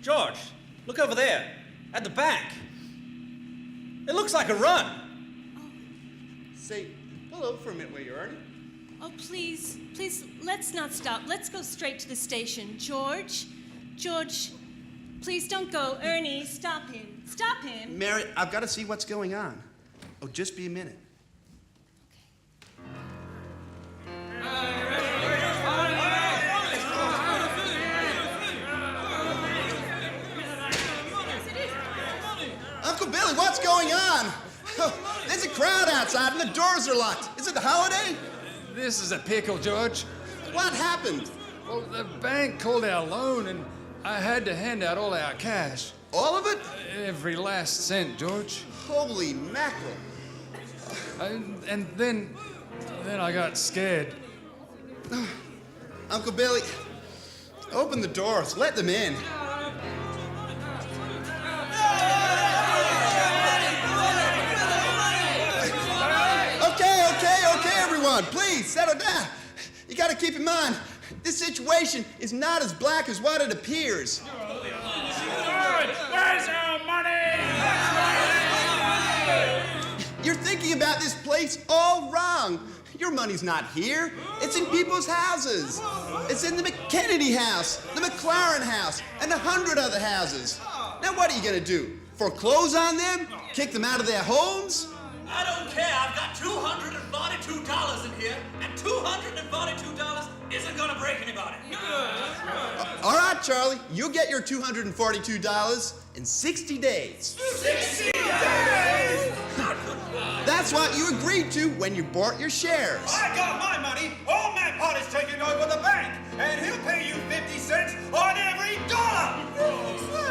George, look over there, at the bank. It looks like a run. Say hello for a minute, will you, Ernie? Oh, please, let's not stop. Let's go straight to the station. George, please don't go. Ernie, stop him. Stop him. Mary, I've got to see what's going on. Oh, just be a minute. Uncle Billy, what's going on? Oh, there's a crowd outside and the doors are locked. Is it the holiday? This is a pickle, George. What happened? Well, the bank called our loan and I had to hand out all our cash. All of it? Every last cent, George. Holy mackerel. And then I got scared. Uncle Billy, open the doors. Let them in. Okay, everyone. Please, settle down. You got to keep in mind, this situation is not as black as what it appears. Where's our money? You're thinking about this place all wrong. Your money's not here. It's in people's houses. It's in the McKennedy house, the McLaren house, and 100 other houses. Now what are you gonna do? Foreclose on them? Kick them out of their homes? I don't care. I've got $242 in here, and $242 isn't gonna break anybody. All right, Charlie, you'll get your $242 in 60 days. 60 days! That's what you agreed to when you bought your shares. I got my money. Old man Potter's taking over the bank, and he'll pay you 50 cents on every dollar.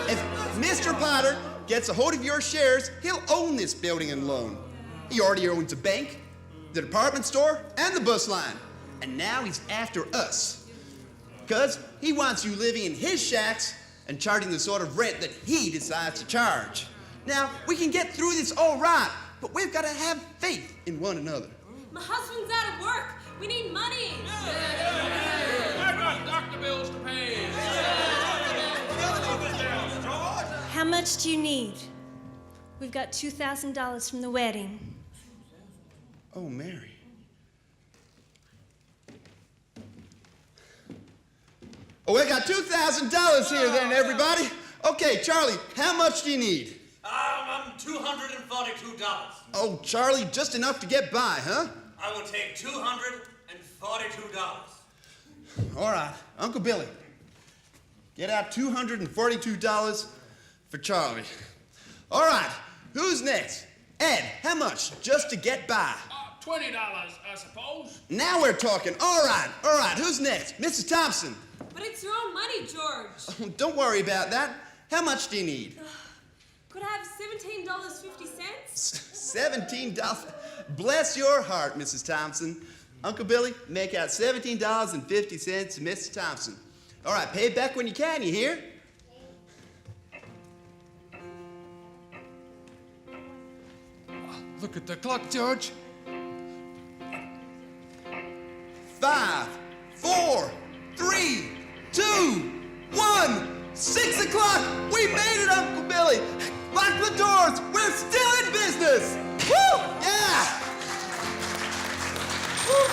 If Mr. Potter gets a hold of your shares, he'll own this building and loan. He already owns a bank, the department store, and the bus line. And now he's after us. Because he wants you living in his shacks and charging the sort of rent that he decides to charge. Now, we can get through this all right, but we've got to have faith in one another. My husband's out of work. We need money. I got doctor bills to pay. How much do you need? We've got $2,000 from the wedding. Oh, Mary. Oh, we got $2,000 here then, everybody. Okay, Charlie, how much do you need? I'm $242. Oh, Charlie, just enough to get by, huh? I will take $242. All right, Uncle Billy, get out $242 for Charlie. All right, who's next? Ed, how much just to get by? $20, I suppose. Now we're talking. All right, who's next? Mrs. Thompson. But it's your own money, George. Oh, don't worry about that. How much do you need? Could I have $17.50? $17. Bless your heart, Mrs. Thompson. Uncle Billy, make out $17.50 to Mrs. Thompson. All right, pay it back when you can, you hear? Look at the clock, George. 5, 4, 3, 2, 1. 6 o'clock. We made it, Uncle Billy. Lock the doors. We're still in business. Woo! Yeah. Woo.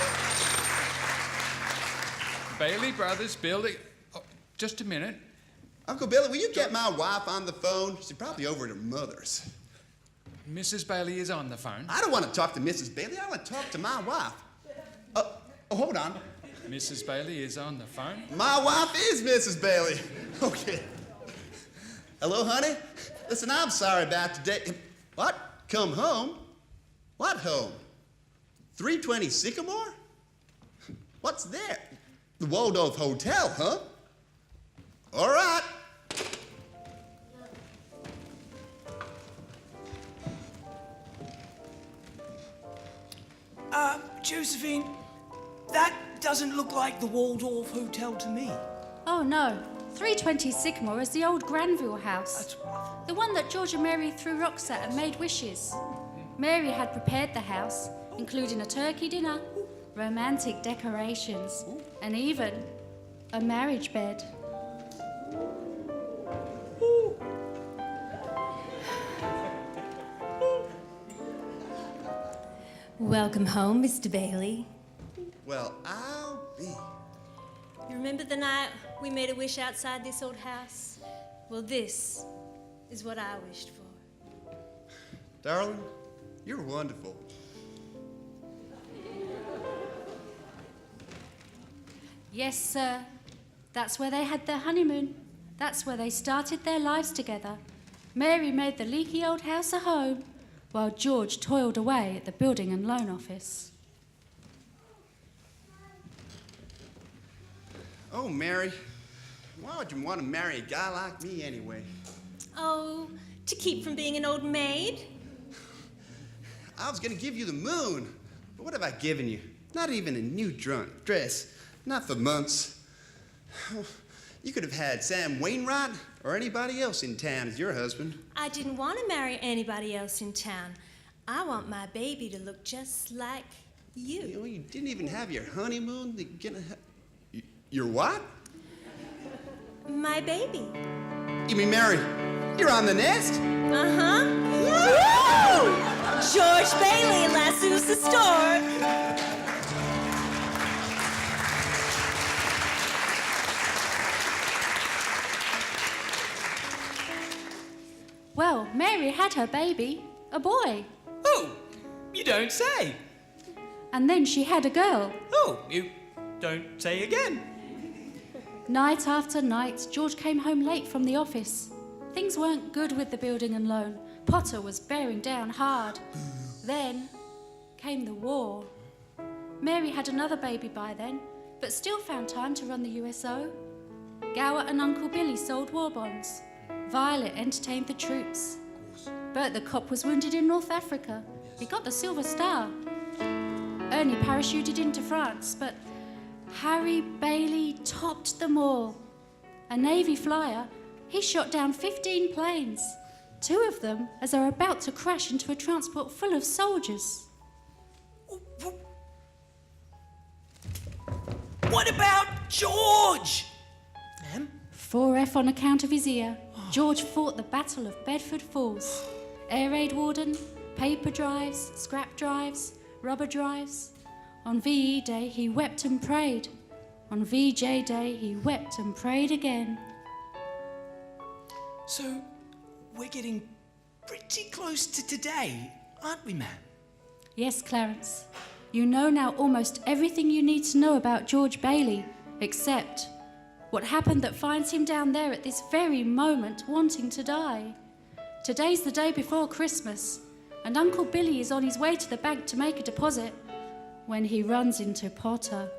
Bailey Brothers building. Oh, just a minute. Uncle Billy, will you get my wife on the phone? She's probably over at her mother's. Mrs. Bailey is on the phone. I don't want to talk to Mrs. Bailey. I want to talk to my wife. Hold on. Mrs. Bailey is on the phone. My wife is Mrs. Bailey. Okay. Hello, honey? Listen, I'm sorry about today. What? Come home? What home? 320 Sycamore? What's there? The Waldorf Hotel, huh? All right. Josephine, that doesn't look like the Waldorf Hotel to me. Oh no, 320 Sycamore is the old Granville house. The one that George and Mary threw rocks at and made wishes. Mary had prepared the house, including a turkey dinner, romantic decorations, and even a marriage bed. Welcome home, Mr. Bailey. Well, I'll be. You remember the night we made a wish outside this old house? Well, this is what I wished for. Darling, you're wonderful. Yes, sir. That's where they had their honeymoon. That's where they started their lives together. Mary made the leaky old house a home, while George toiled away at the building and loan office. Oh, Mary, why would you want to marry a guy like me anyway? Oh, to keep from being an old maid? I was going to give you the moon, but what have I given you? Not even a new dress. Not for months. You could have had Sam Wainwright or anybody else in town as your husband. I didn't want to marry anybody else in town. I want my baby to look just like you. You know, you didn't even have your honeymoon. Your what? My baby. You mean Mary? You're on the nest? Uh-huh. George Bailey lassos the stork. Well, Mary had her baby, a boy. Oh, you don't say. And then she had a girl. Oh, you don't say again. Night after night, George came home late from the office. Things weren't good with the building and loan. Potter was bearing down hard. Then came the war. Mary had another baby by then, but still found time to run the USO. Gower and Uncle Billy sold war bonds. Violet entertained the troops. Bert the cop was wounded in North Africa. He got the Silver Star. Ernie parachuted into France, but Harry Bailey topped them all. A Navy flyer, he shot down 15 planes. 2 of them as they were about to crash into a transport full of soldiers. What about George? 4F on account of his ear. George fought the Battle of Bedford Falls. Air raid warden, paper drives, scrap drives, rubber drives. On VE Day, he wept and prayed. On VJ Day, he wept and prayed again. So, we're getting pretty close to today, aren't we, ma'am? Yes, Clarence. You know now almost everything you need to know about George Bailey, except what happened that finds him down there at this very moment wanting to die. Today's the day before Christmas, and Uncle Billy is on his way to the bank to make a deposit when he runs into Potter.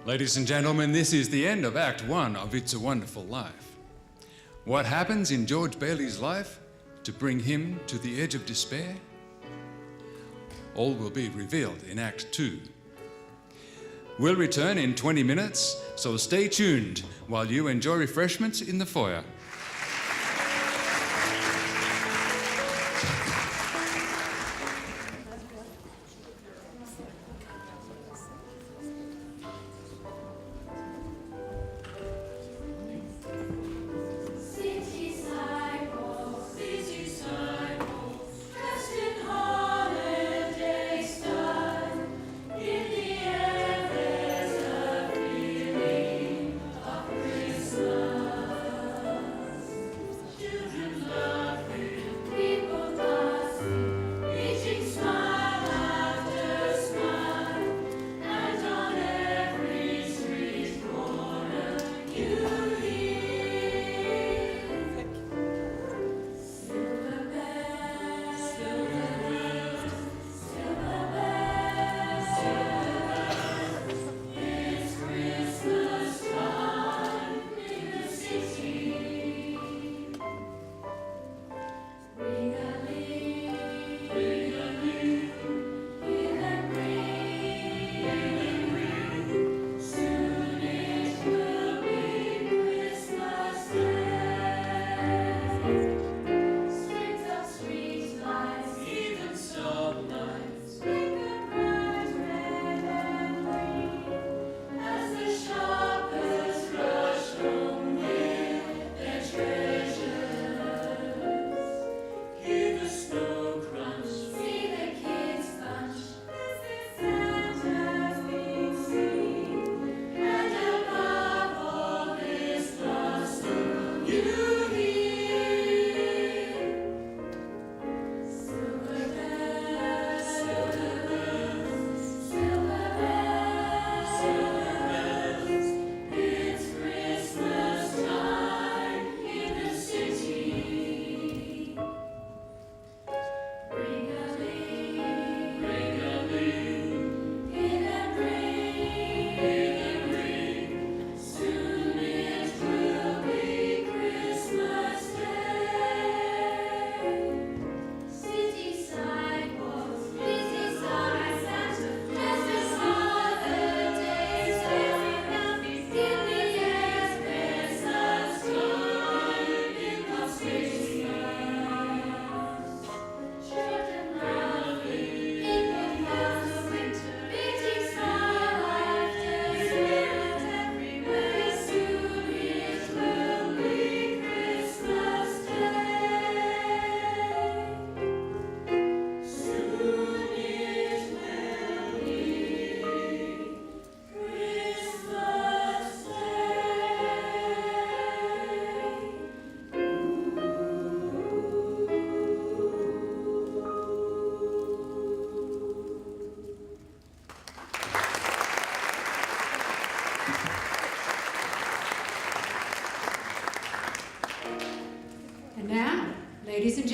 Ladies and gentlemen, this is the end of Act 1 of It's a Wonderful Life. What happens in George Bailey's life to bring him to the edge of despair? All will be revealed in Act 2. We'll return in 20 minutes, so stay tuned while you enjoy refreshments in the foyer.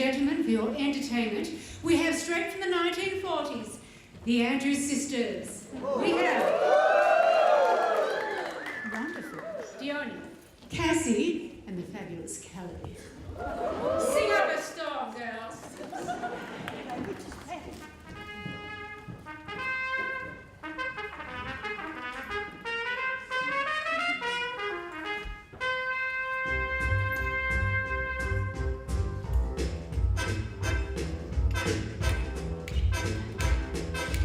gentlemen, for your entertainment, we have straight from the 1940s, the Andrews Sisters. We have wonderful Dione, Cassie, and the fabulous Kelly. Sing up a storm, girls.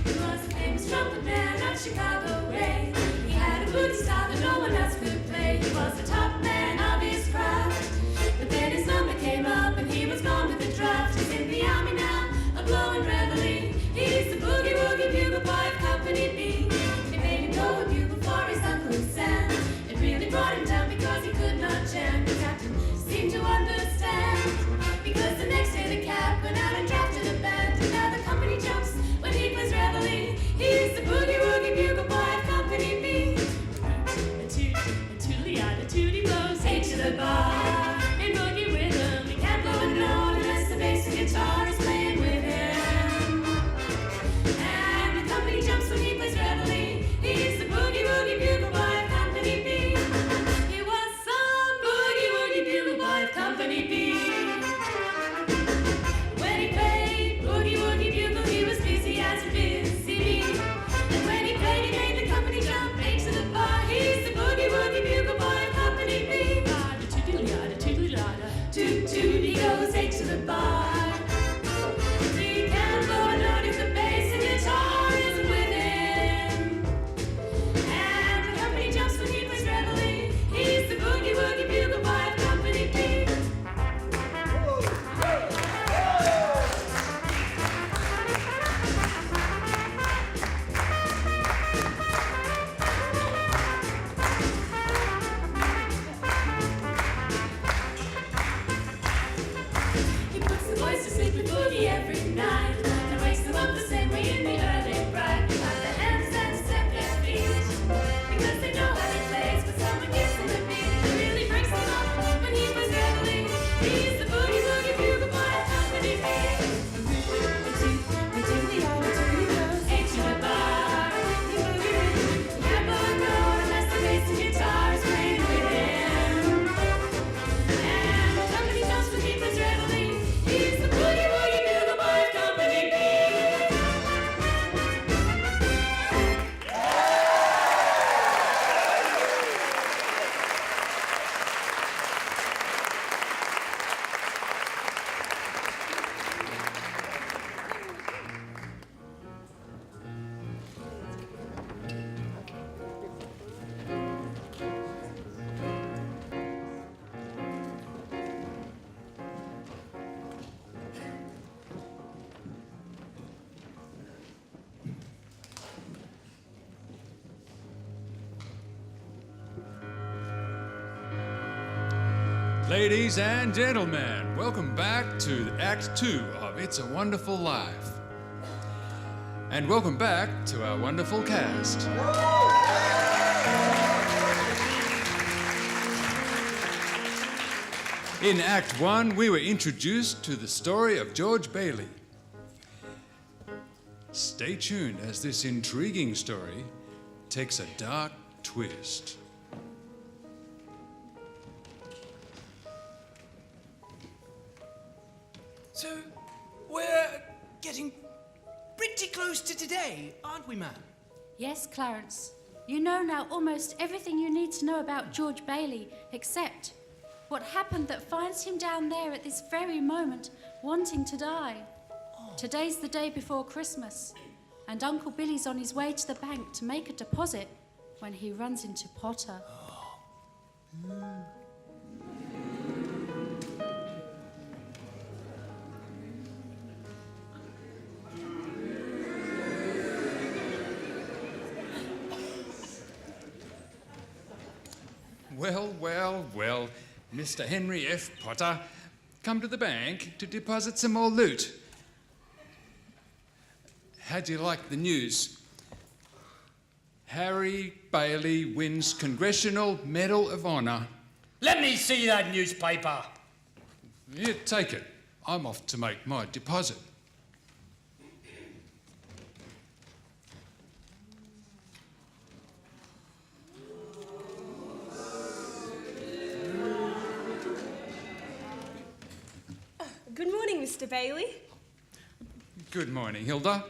He was a famous trumpet man of Chicago way. He had a booty style that no one else could play. He was the top man of his craft. But then his number came up and he was gone with the draft. He's in the army now, a blowing reveille. He's the boogie woogie bugle boy of Company B. They made him go a bugle for his Uncle Sam. It really brought him down because he could not jam. The captain seemed to understand, because the next day the cap went out and drafted a band. And now the company jumps when he plays reveille. He's the boogie woogie bugle boy of Company B. A toodly-eyed, a tooty blows eight to the bar. In boogie rhythm, he can't blow a note unless the bass and guitar is playing with him. And the company jumps when he plays reveille. He's the boogie woogie bugle boy of Company B. He was some boogie woogie bugle boy of Company B. When he played boogie woogie bugle, he was busy as a busy bee. And when he played, he made the company jump eight to the bar. He's the boogie woogie bugle boy of Company B. Toot toot, he goes eight to the bar. He can't blow a note if the bass and guitar isn't with him. And the company jumps when he plays reveille. He's the boogie woogie bugle boy of Company B. He puts the boys to sleep with boogie every night and wakes them up the same way in the early bright. They clap their hands and step their feet because they know how he plays, but someone gives them the beat. It really breaks them up when he plays reveille. He's the boogie woogie bugle boy of Company B. The toodly-eyed, the tooty goes eight to the bar. The boogie rhythm, he can't blow a note unless the bass and guitar is playing with him. And the company jumps when he plays reveille. He's the boogie woogie bugle boy of Company B. Ladies and gentlemen, welcome back to Act 2 of It's a Wonderful Life. And welcome back to our wonderful cast. In Act 1, we were introduced to the story of George Bailey. Stay tuned as this intriguing story takes a dark twist. So, we're getting pretty close to today, aren't we, ma'am? Yes, Clarence. You know now almost everything you need to know about George Bailey, except what happened that finds him down there at this very moment, wanting to die. Today's the day before Christmas, and Uncle Billy's on his way to the bank to make a deposit when he runs into Potter. Well, Mr. Henry F. Potter, come to the bank to deposit some more loot. How'd you like the news? Harry Bailey wins Congressional Medal of Honor. Let me see that newspaper. Here, take it. I'm off to make my deposit. Good morning, Mr. Bailey. Good morning, Hilda.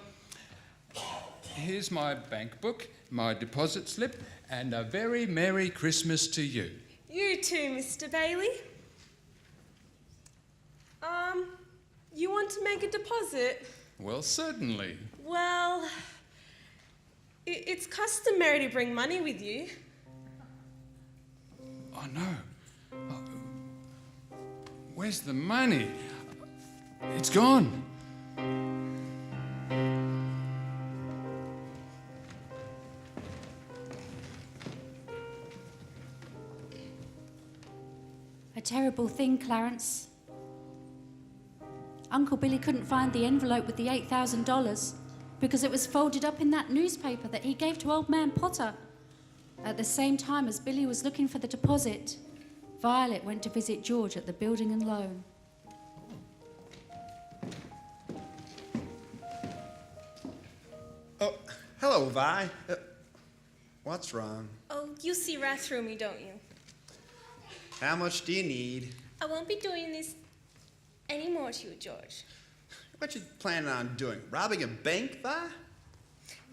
Here's my bank book, my deposit slip, and a very Merry Christmas to you. You too, Mr. Bailey. You want to make a deposit? Well, certainly. Well, it's customary to bring money with you. Oh, no. Where's the money? It's gone. A terrible thing, Clarence. Uncle Billy couldn't find the envelope with the $8,000 because it was folded up in that newspaper that he gave to Old Man Potter. At the same time as Billy was looking for the deposit, Violet went to visit George at the building and loan. Oh, hello, Vi. What's wrong? Oh, you see right through me, don't you? How much do you need? I won't be doing this anymore to you, George. What you planning on doing? Robbing a bank, Vi?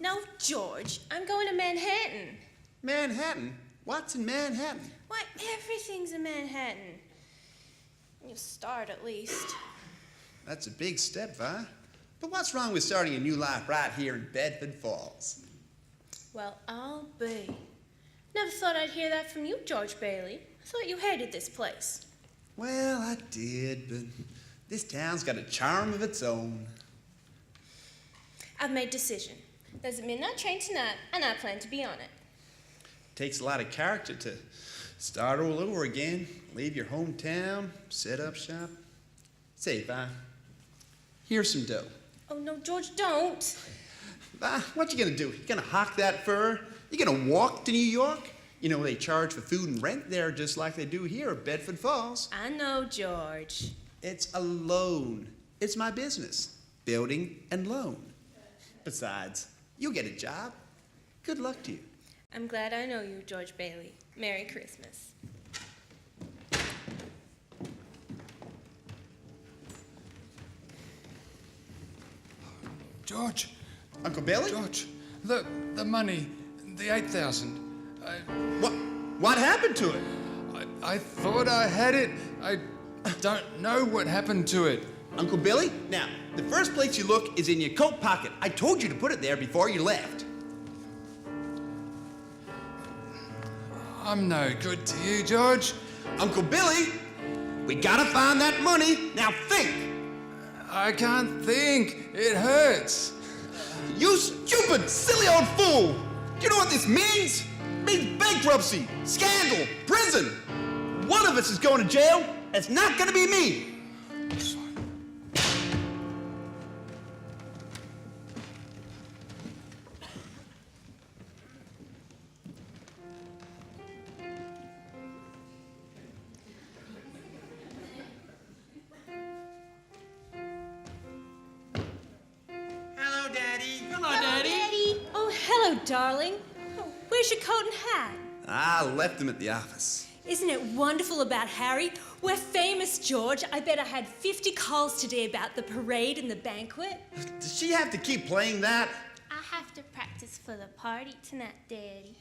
No, George, I'm going to Manhattan. Manhattan? What's in Manhattan? Why, everything's in Manhattan. You start, at least. That's a big step, Vi. But what's wrong with starting a new life right here in Bedford Falls? Well, I'll be. Never thought I'd hear that from you, George Bailey. I thought you hated this place. Well, I did, but this town's got a charm of its own. I've made a decision. There's a midnight train tonight, and I plan to be on it. Takes a lot of character to start all over again, leave your hometown, set up shop. Say, Vi, here's some dough. Oh, no, George, don't. Vi, what you gonna do? You gonna hawk that fur? You gonna walk to New York? You know, they charge for food and rent there just like they do here at Bedford Falls. I know, George. It's a loan. It's my business. Building and loan. Besides, you'll get a job. Good luck to you. I'm glad I know you, George Bailey. Merry Christmas. George. Uncle Billy? George, the money, the 8,000. What happened to it? I thought I had it. I don't know what happened to it. Uncle Billy, now, the first place you look is in your coat pocket. I told you to put it there before you left. I'm no good to you, George. Uncle Billy, we gotta find that money. Now think. I can't think. It hurts. You stupid, silly old fool. Do you know what this means? It means bankruptcy, scandal, prison. One of us is going to jail. It's not gonna be me. Hello, Daddy. Hello, Daddy. Oh, hello, darling. Oh, where's your coat and hat? I left them at the office. Isn't it wonderful about Harry? We're famous, George. I bet I had 50 calls today about the parade and the banquet. Does she have to keep playing that? I have to practice for the party tonight, Daddy.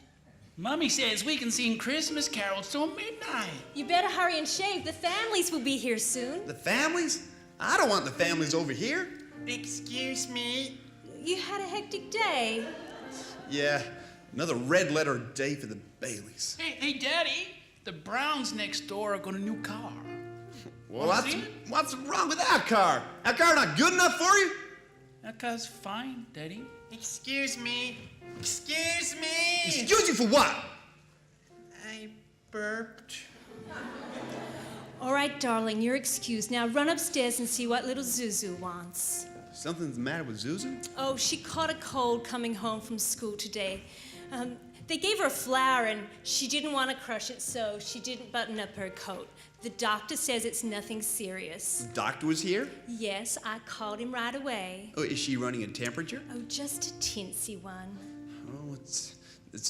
Mummy says we can sing Christmas carols till midnight. You better hurry and shave. The families will be here soon. The families? I don't want the families over here. Excuse me. You had a hectic day. Yeah, another red letter day for the Baileys. Hey, Daddy, the Browns next door have got a new car. Well, Wanna see it? what's wrong with our car? Our car not good enough for you? That car's fine, Daddy. Excuse me. Excuse me. Excuse you for what? I burped. All right, darling, you're excused. Now run upstairs and see what little Zuzu wants. Something's the matter with Zuzu? Oh, she caught a cold coming home from school today. They gave her a flower and she didn't want to crush it, so she didn't button up her coat. The doctor says it's nothing serious. The doctor was here? Yes, I called him right away. Oh, is she running a temperature? Oh, just a tinsy one. Oh, it's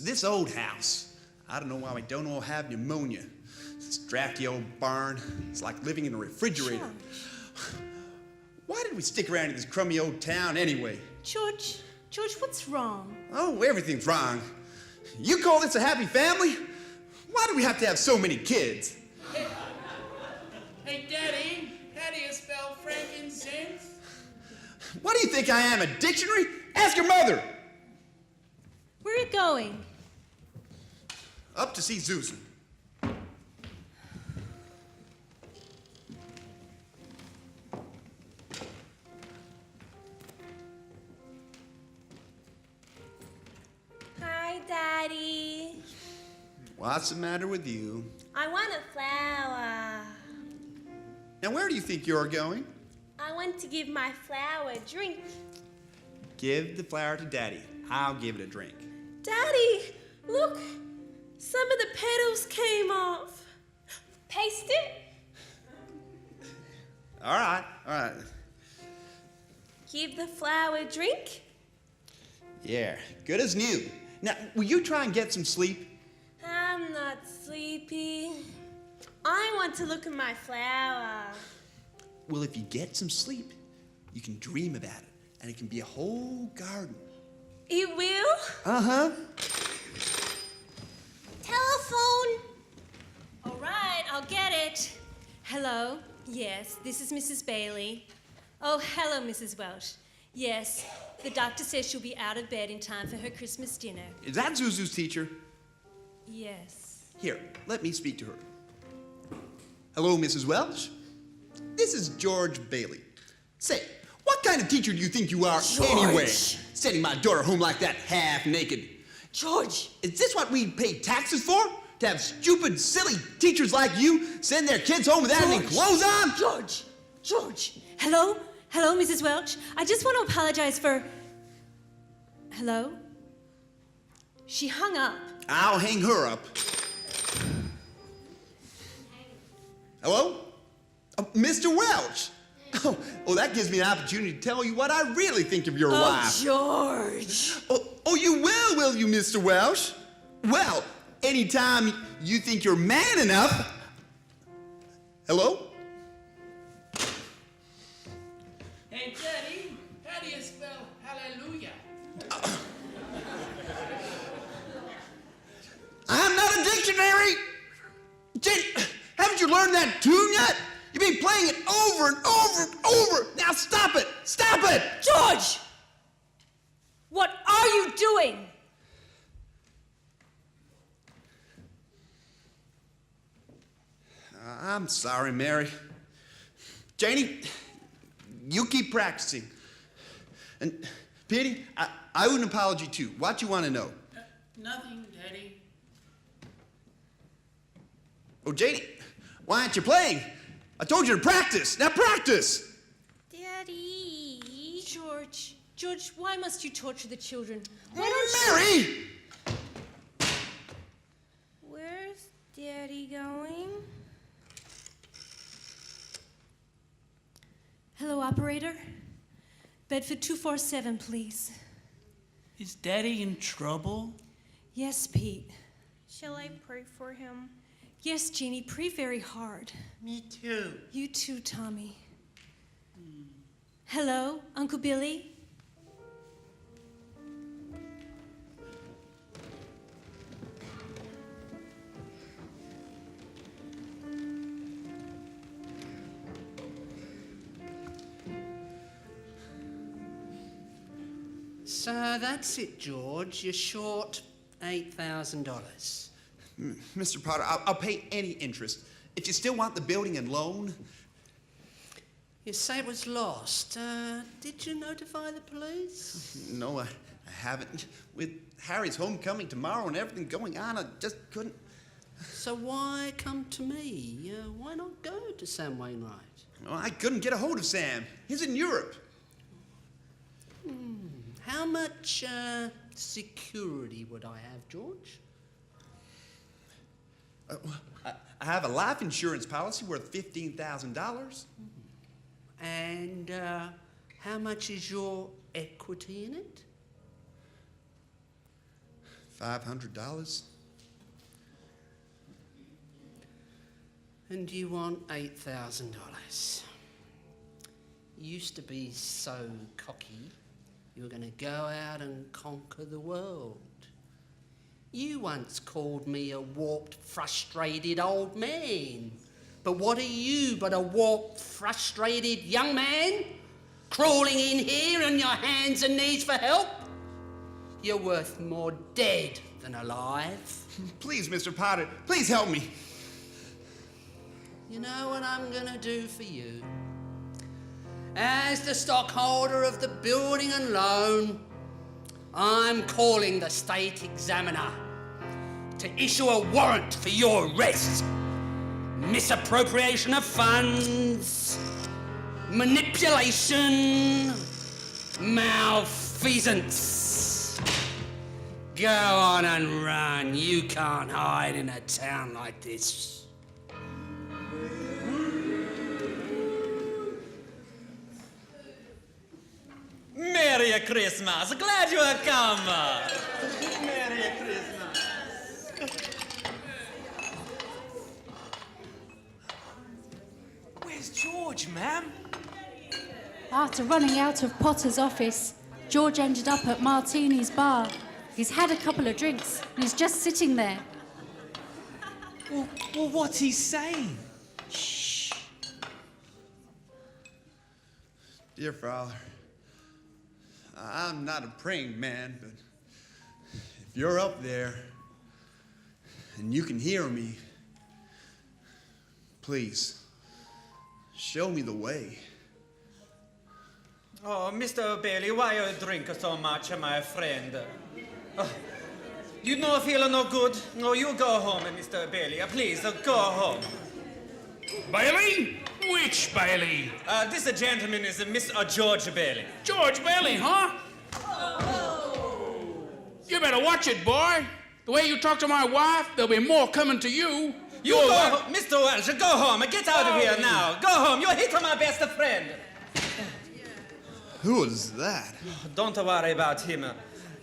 this old house. I don't know why we don't all have pneumonia. This drafty old barn. It's like living in a refrigerator. Why did we stick around in this crummy old town anyway? George, what's wrong? Oh, everything's wrong. You call this a happy family? Why do we have to have so many kids? Hey, Daddy, how do you spell frankincense? What do you think I am, a dictionary? Ask your mother. Where are you going? Up to see Susan. Hi, Daddy. What's the matter with you? I want a flower. Now, where do you think you're going? I want to give my flower a drink. Give the flower to Daddy. I'll give it a drink. Daddy, look. Some of the petals came off. Paste it. All right. Give the flower a drink. Yeah, good as new. Now, will you try and get some sleep? I'm not sleepy. I want to look at my flower. Well, if you get some sleep, you can dream about it, and it can be a whole garden. It will? Uh-huh. Telephone. All right, I'll get it. Hello? Yes, this is Mrs. Bailey. Oh, hello, Mrs. Welsh. Yes, the doctor says she'll be out of bed in time for her Christmas dinner. Is that Zuzu's teacher? Yes. Here, let me speak to her. Hello, Mrs. Welch. This is George Bailey. Say, what kind of teacher do you think you are anyway? Sending my daughter home like that, half naked. George! Is this what we pay taxes for? To have stupid, silly teachers like you send their kids home without any clothes on? George! Hello? Hello, Mrs. Welch? I just want to apologize for... Hello? She hung up. I'll hang her up. Hello? Mr. Welch. Oh, that gives me an opportunity to tell you what I really think of your wife. George. Oh, you will you, Mr. Welsh? Well, anytime you think you're man enough. Hello? Hey, Daddy, how do you spell hallelujah? I'm not a dictionary! Jenny, haven't you learned that tune yet? You've been playing it over and over and over. Now stop it! Stop it! George! What are you doing? I'm sorry, Mary. Janie, you keep practicing. And, Petey, I owe an apology too. What you want to know? Nothing, Daddy. Oh, Janie, why aren't you playing? I told you to practice. Now practice! Daddy. George, why must you torture the children? Mary! Where's Daddy going? Hello, operator. Bedford 247, please. Is Daddy in trouble? Yes, Pete. Shall I pray for him? Yes, Jeannie, pray very hard. Me too. You too, Tommy. Hello, Uncle Billy? So that's it, George. You're short $8,000. Mr. Potter, I'll pay any interest. If you still want the building and loan. You say it was lost. Did you notify the police? No, I haven't. With Harry's homecoming tomorrow and everything going on, I just couldn't. So why come to me? Why not go to Sam Wainwright? Well, I couldn't get a hold of Sam. He's in Europe. How much security would I have, George? I have a life insurance policy worth $15,000. And how much is your equity in it? $500. And you want $8,000. You used to be so cocky, you were going to go out and conquer the world. You once called me a warped, frustrated old man. But what are you but a warped, frustrated young man? Crawling in here on your hands and knees for help? You're worth more dead than alive. Please, Mr. Potter, please help me. You know what I'm gonna do for you? As the stockholder of the building and loan, I'm calling the state examiner to issue a warrant for your arrest. Misappropriation of funds, manipulation, malfeasance. Go on and run. You can't hide in a town like this. Merry Christmas! Glad you have come! Merry Christmas! Where's George, ma'am? After running out of Potter's office, George ended up at Martini's bar. He's had a couple of drinks and he's just sitting there. Well, what's he saying? Shh. Dear Father, I'm not a praying man, but if you're up there and you can hear me, please show me the way. Oh, Mr. Bailey, why you drink so much, my friend? Oh, you no feel no good? No, you go home, Mr. Bailey. Please, go home. Bailey? Which Bailey? This gentleman is Miss George Bailey. George Bailey, huh? You better watch it, boy. The way you talk to my wife, there'll be more coming to you. You go home, Mr. Welch, go home. Get out of here now. Go home. You hit my best friend. Who is that? Don't worry about him.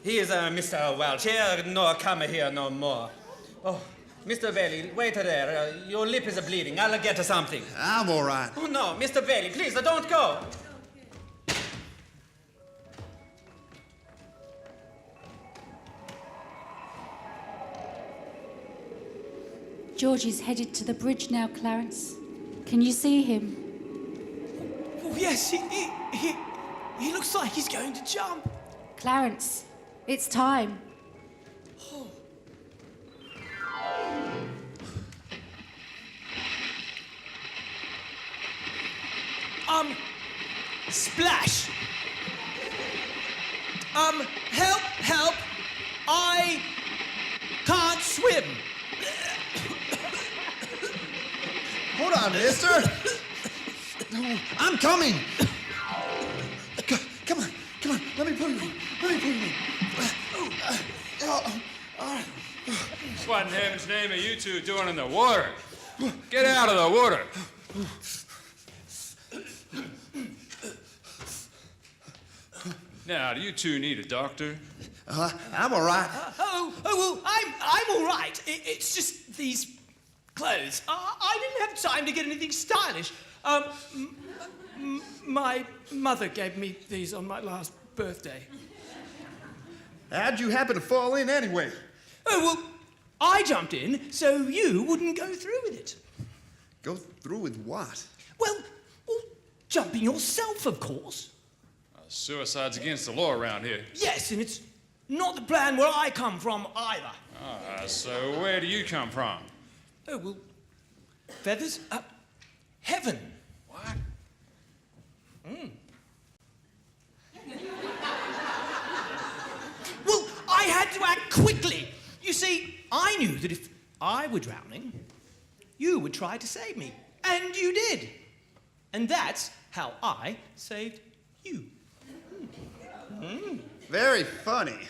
He is Mr. Welch. He no come here no more. Oh, Mr. Bailey, wait there. Your lip is bleeding. I'll get something. I'm all right. Oh, no, Mr. Bailey, please, don't go. George is headed to the bridge now, Clarence. Can you see him? Oh, yes, he looks like he's going to jump. Clarence, it's time. Splash! Help! I can't swim. Hold on, mister. No, I'm coming. Come on. Let me put you in. What in heaven's name are you two doing in the water? Get out of the water. Now, do you two need a doctor? I'm all right. Well, I'm all right. It's just these clothes. I didn't have time to get anything stylish. My mother gave me these on my last birthday. How'd you happen to fall in anyway? Oh, well, I jumped in so you wouldn't go through with it. Go through with what? Well, jumping yourself, of course. Suicide's against the law around here. Yes, and it's not the plan where I come from either. So where do you come from? Oh, well, feathers? Heaven. What? Well, I had to act quickly. You see, I knew that if I were drowning, you would try to save me. And you did. And that's how I saved you. Very funny.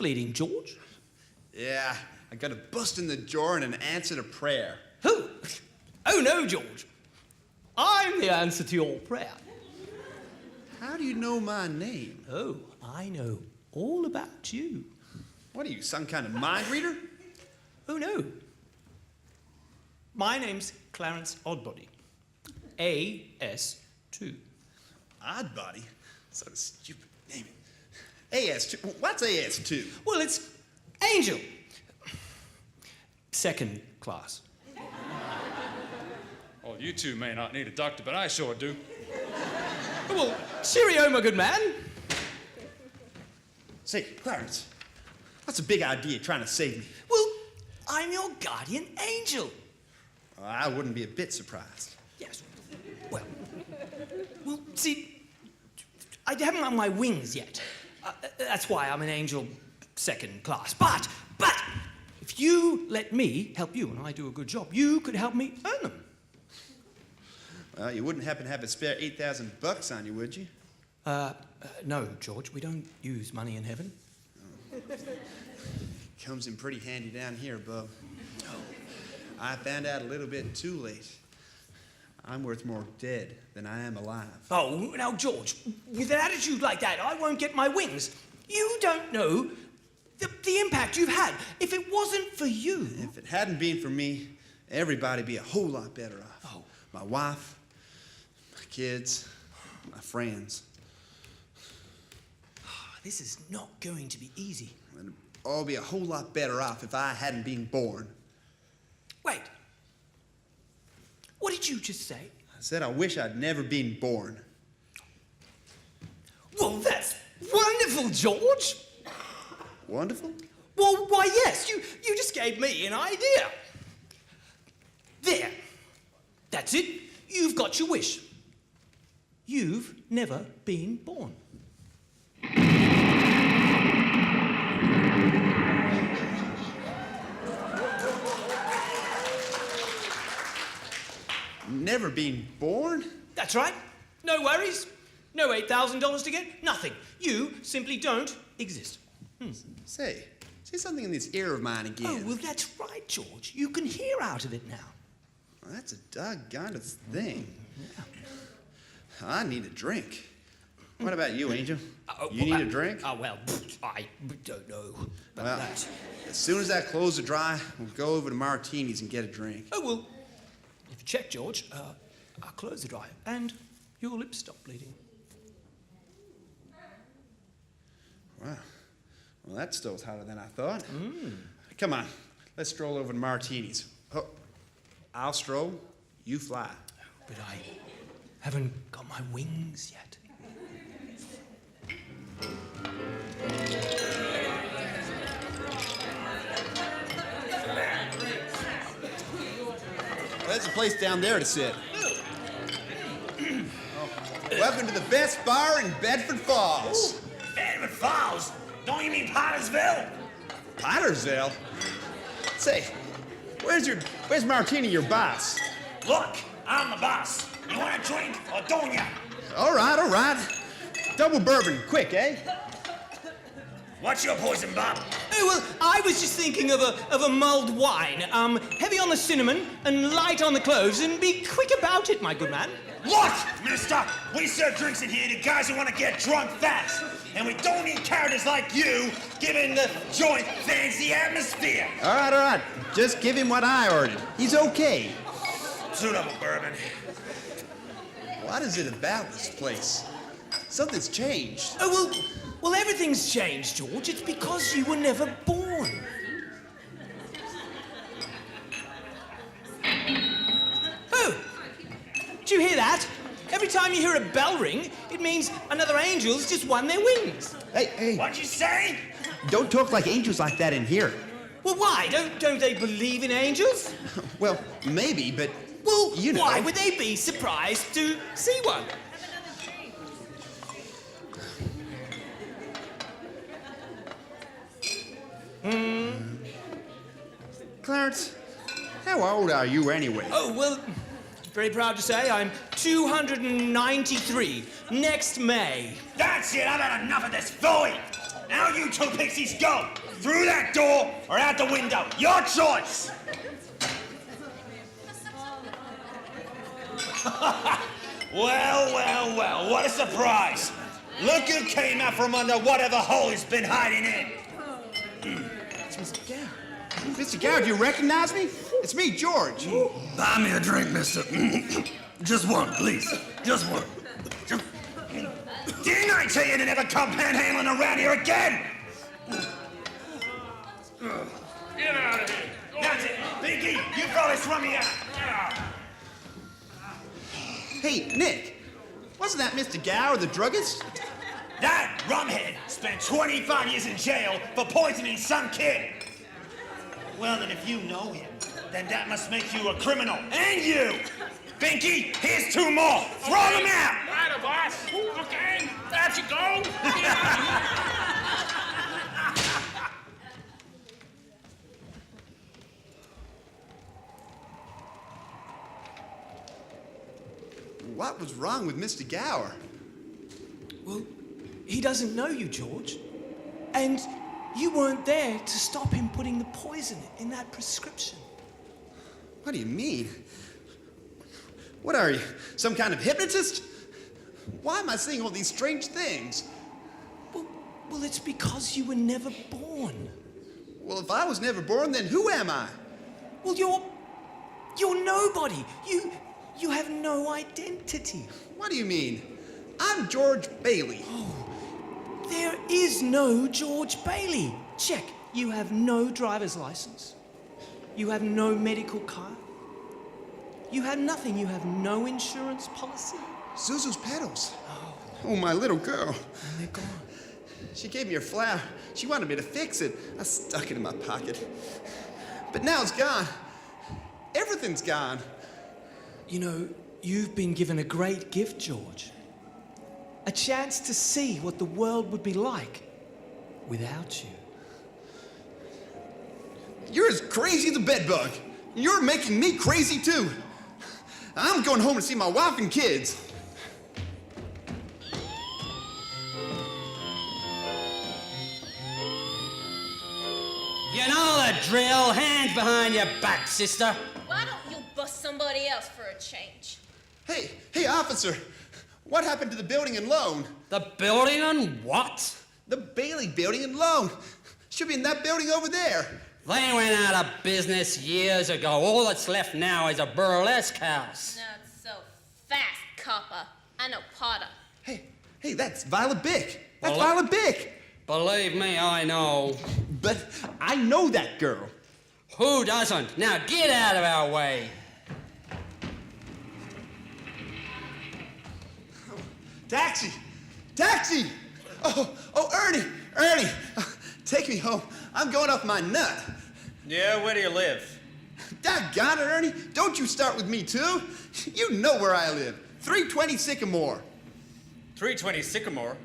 bleeding, George? Yeah, I got a bust in the jaw and an answer to prayer. Who? Oh, no, George. I'm the answer to your prayer. How do you know my name? Oh, I know all about you. What are you, some kind of mind reader? Oh, no. My name's Clarence Oddbody. AS2. Oddbody? Sort of stupid name. AS2? What's AS2? Well, it's Angel. Second class. Well, you two may not need a doctor, but I sure do. Well, cheerio, my good man. Say, Clarence, what's a big idea trying to save me? Well, I'm your guardian angel. I wouldn't be a bit surprised. Yes. Well, see, I haven't got my wings yet. That's why I'm an angel second class. But, if you let me help you and I do a good job, you could help me earn them. Well, you wouldn't happen to have a spare $8,000 on you, would you? No, George, we don't use money in heaven. Comes in pretty handy down here, bub. I found out a little bit too late. I'm worth more dead than I am alive. Oh, now, George, with an attitude like that, I won't get my wings. You don't know the impact you've had. If it wasn't for you... If it hadn't been for me, everybody'd be a whole lot better off. Oh. My wife, my kids, my friends. This is not going to be easy. And all be a whole lot better off if I hadn't been born. Wait. What did you just say? I said I wish I'd never been born. Well, that's wonderful, George. Wonderful? Well, why, yes. You just gave me an idea. There. That's it. You've got your wish. You've never been born. Never been born? That's right. No worries. No $8,000 to get. Nothing. You simply don't exist. Say something in this ear of mine again. Oh, well, that's right, George. You can hear out of it now. Well, that's a doggone thing. I need a drink. What about you, Angel? You need a drink? Well, I don't know about Well, that. as soon as that clothes are dry, we'll go over to Martini's and get a drink. Oh, well, if you check, George, our clothes are dry and your lips stop bleeding. Wow. Well, that stove's hotter than I thought. Come on, let's stroll over to Martini's. Oh, I'll stroll, you fly. But I haven't got my wings yet. There's a place down there to sit. Welcome to the best bar in Bedford Falls. Bedford Falls? Don't you mean Pottersville? Pottersville? Say, where's Martini, your boss? Look, I'm the boss. You want a drink or don't ya? All right. Double bourbon, quick, eh? What's your poison, Bob? Oh, well, I was just thinking of a mulled wine. Heavy on the cinnamon and light on the cloves, and be quick about it, my good man. Look, mister, we serve drinks in here to guys who want to get drunk fast. And we don't need characters like you giving the joint fancy atmosphere. All right. Just give him what I ordered. He's okay. 2 double bourbon. What is it about this place? Something's changed. Oh, well, everything's changed, George. It's because you were never born. Oh, did you hear that? Every time you hear a bell ring, it means another angel's just won their wings. Hey. What'd you say? Don't talk like angels like that in here. Well, why? Don't they believe in angels? Well, maybe, but... Well, you know. Why would they be surprised to see one? Clarence, how old are you anyway? Oh, well, very proud to say I'm 293 next May. That's it, I've had enough of this phooey. Now you two pixies go! Through that door or out the window. Your choice! Well, what a surprise! Look who came out from under whatever hole he's been hiding in. It's Mr. Gower. Mr. Gower, do you recognize me? It's me, George. Buy me a drink, mister. Just one, please. Just one. Didn't I tell you to never come panhandling around here again? Get out of here. That's it. Pinky, you fellas run me out. Hey, Nick, wasn't that Mr. Gower, the druggist? That rumhead spent 25 years in jail for poisoning some kid. Well, then if you know him, then that must make you a criminal. And you! Pinky, here's 2 more. Throw them out! Right, boss. Okay, that you go. What was wrong with Mr. Gower? Well, he doesn't know you, George. And you weren't there to stop him putting the poison in that prescription. What do you mean? What are you, some kind of hypnotist? Why am I seeing all these strange things? Well, it's because you were never born. Well, if I was never born, then who am I? Well, you're nobody. You have no identity. What do you mean? I'm George Bailey. Oh, there is no George Bailey. Check. You have no driver's license. You have no medical card. You have nothing. You have no insurance policy. Zuzu's petals. Oh, my little girl. And they're gone. She gave me her flower. She wanted me to fix it. I stuck it in my pocket. But now it's gone. Everything's gone. You know, you've been given a great gift, George. A chance to see what the world would be like without you. You're as crazy as a bedbug. You're making me crazy, too. I'm going home to see my wife and kids. You know the drill. Hands behind your back, sister. Why don't you bust somebody else for a change? Hey, officer. What happened to the building and loan? The building and what? The Bailey building and loan. Should be in that building over there. They went out of business years ago. All that's left now is a burlesque house. Not so fast, copper. I know Potter. Hey, that's Violet Bick. That's Violet Bick. Believe me, I know. But I know that girl. Who doesn't? Now get out of our way. Taxi! Taxi! Oh, Ernie! Take me home. I'm going off my nut. Yeah, where do you live? Doggone it, Ernie. Don't you start with me, too. You know where I live. 320 Sycamore. 320 Sycamore?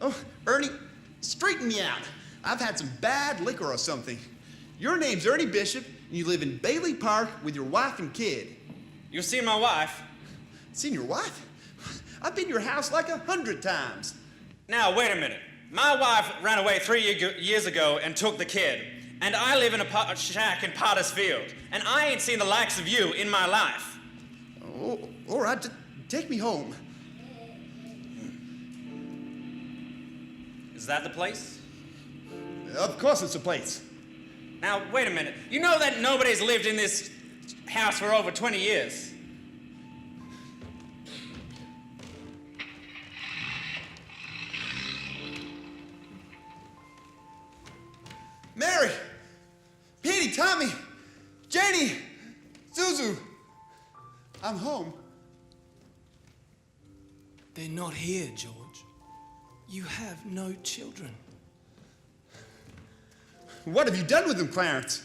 Oh, Ernie, straighten me out. I've had some bad liquor or something. Your name's Ernie Bishop, and you live in Bailey Park with your wife and kid. You've seen my wife? Seen your wife? I've been to your house like 100 times. Now, wait a minute. My wife ran away 3 years ago and took the kid. And I live in a shack in Potter's Field. And I ain't seen the likes of you in my life. Oh, all right, take me home. Is that the place? Of course it's the place. Now, wait a minute. You know that nobody's lived in this house for over 20 years. Mary! Petey, Tommy! Janie! Zuzu! I'm home. They're not here, George. You have no children. What have you done with them, Clarence?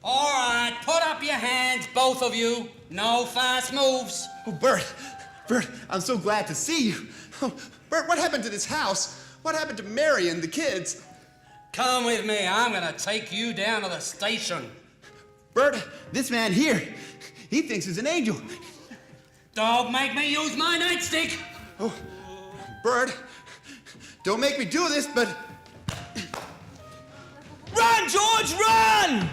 All right, put up your hands, both of you. No fast moves. Oh, Bert, I'm so glad to see you. Oh, Bert, what happened to this house? What happened to Mary and the kids? Come with me. I'm gonna take you down to the station. Bert, this man here, he thinks he's an angel. Don't make me use my nightstick. Oh, Bert, Don't make me do this, but... Run, George, run!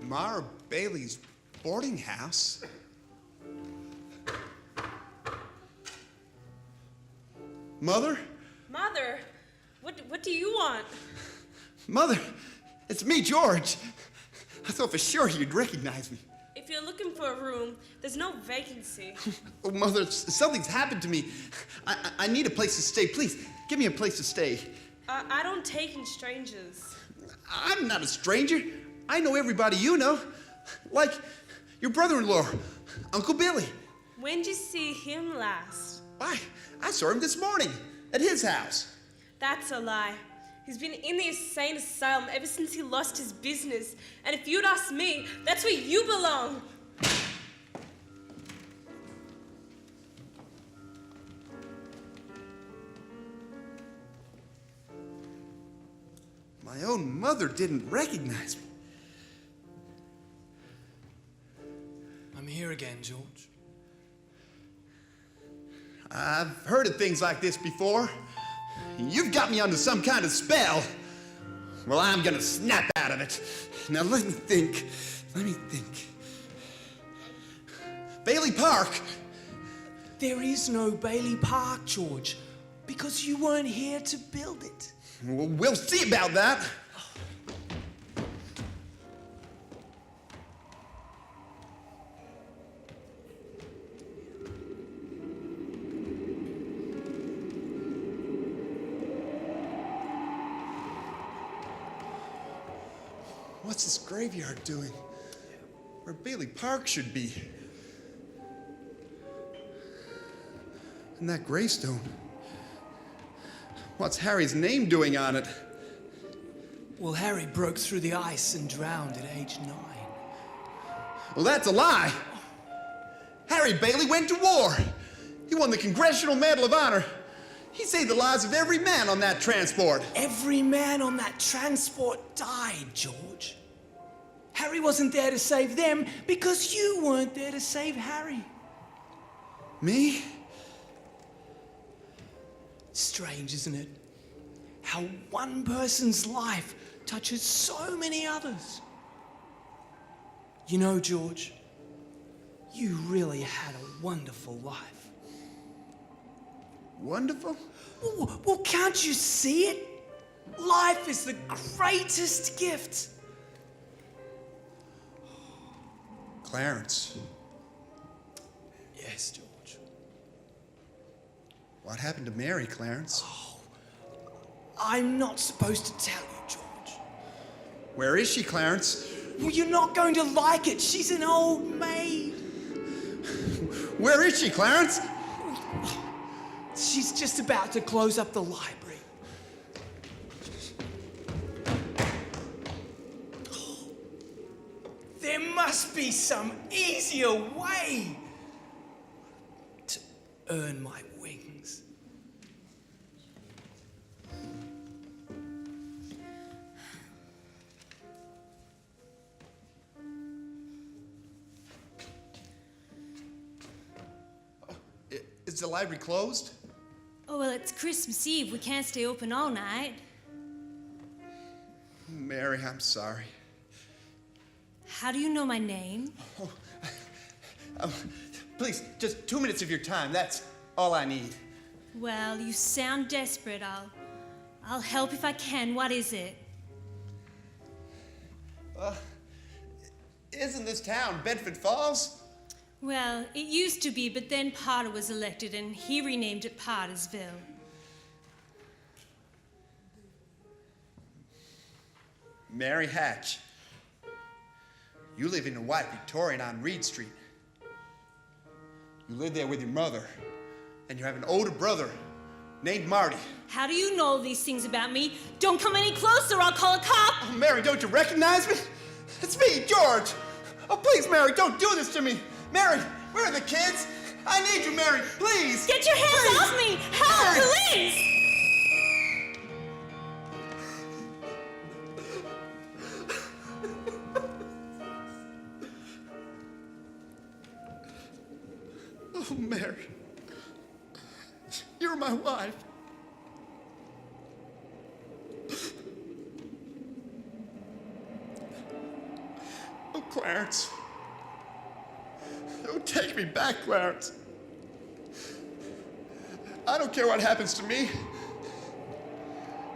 Mara Bailey's boarding house? Mother? Mother, what do you want? Mother, it's me, George. I thought for sure you'd recognize me. If you're looking for a room, there's no vacancy. Oh, Mother, something's happened to me. I need a place to stay. Please, give me a place to stay. I don't take in strangers. I'm not a stranger. I know everybody you know. Like your brother-in-law, Uncle Billy. When'd you see him last? I saw him this morning at his house. That's a lie. He's been in the insane asylum ever since he lost his business. And if you'd ask me, that's where you belong. My own mother didn't recognize me. I'm here again, George. I've heard of things like this before. You've got me under some kind of spell. Well, I'm gonna snap out of it. Now let me think. Bailey Park. There is no Bailey Park, George, because you weren't here to build it. Well, we'll see about that. What's this graveyard doing? Where Bailey Park should be. And that gravestone. What's Harry's name doing on it? Well, Harry broke through the ice and drowned at age 9. Well, that's a lie. Harry Bailey went to war. He won the Congressional Medal of Honor. He saved the lives of every man on that transport. Every man on that transport died, George. Harry wasn't there to save them because you weren't there to save Harry. Me? Strange, isn't it? How one person's life touches so many others. You know, George, you really had a wonderful life. Wonderful? Well, can't you see it? Life is the greatest gift. Clarence. Yes, George. What happened to Mary, Clarence? I'm not supposed to tell you, George. Where is she, Clarence? Well, you're not going to like it. She's an old maid. Where is she, Clarence? She's just about to close up the library. There must be some easier way to earn my wings. Is the library closed? Oh, well, it's Christmas Eve. We can't stay open all night. Mary, I'm sorry. How do you know my name? Please, just 2 minutes of your time. That's all I need. Well, you sound desperate. I'll help if I can. What is it? Isn't this town Bedford Falls? Well, it used to be, but then Potter was elected and he renamed it Pottersville. Mary Hatch. You live in a white Victorian on Reed Street. You live there with your mother, and you have an older brother named Marty. How do you know these things about me? Don't come any closer, I'll call a cop! Oh, Mary, don't you recognize me? It's me, George. Oh, please, Mary, don't do this to me. Mary, where are the kids? I need you, Mary, please. Get your hands off me! Help, Mary. police! You're my wife. Oh, Clarence. Oh, take me back, Clarence. I don't care what happens to me.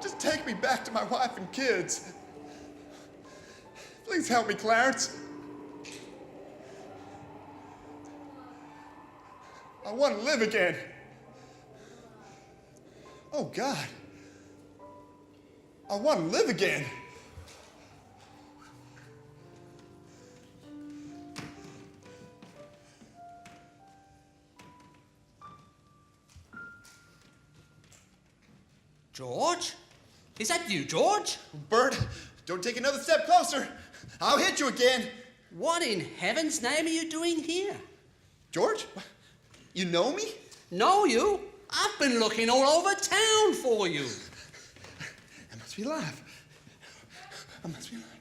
Just take me back to my wife and kids. Please help me, Clarence. I want to live again. Oh, God. I want to live again. George? Is that you, George? Bert, don't take another step closer. I'll hit you again. What in heaven's name are you doing here? George? You know me? Know you? I've been looking all over town for you. I must be alive. I must be alive.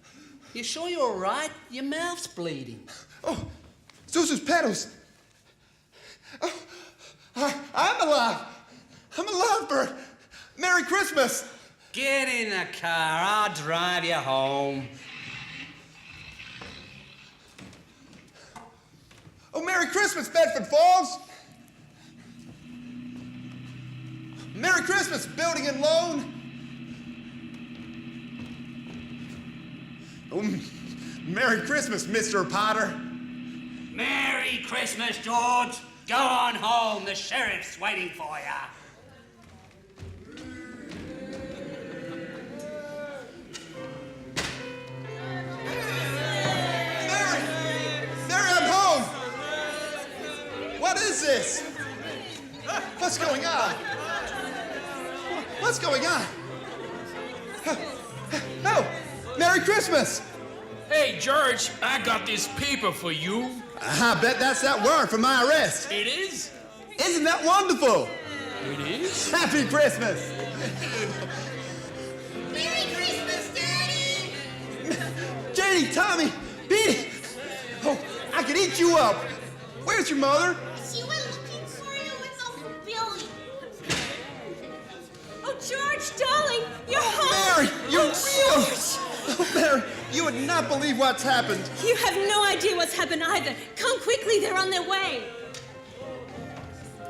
You sure you're all right? Your mouth's bleeding. Oh, Zuzu's pedals. Oh, I'm alive. I'm alive, Bert. Merry Christmas. Get in the car. I'll drive you home. Oh, Merry Christmas, Bedford Falls. Merry Christmas, Building and Loan. Oh, Merry Christmas, Mr. Potter. Merry Christmas, George. Go on home. The sheriff's waiting for you. Mary, I'm home. What is this? What's going on? What's going on? Oh, Merry Christmas. Hey, George, I got this paper for you. I bet that's that warrant for my arrest. It is? Isn't that wonderful? It is? Happy Christmas. Merry Christmas, Daddy! Janie, Tommy, Petey. Oh, I could eat you up. Where's your mother? She went looking for you with Uncle Billy. Oh, George, darling, you're home. Mary, you're Oh, Mary, you would not believe what's happened. You have no idea what's happened either. Come quickly, they're on their way.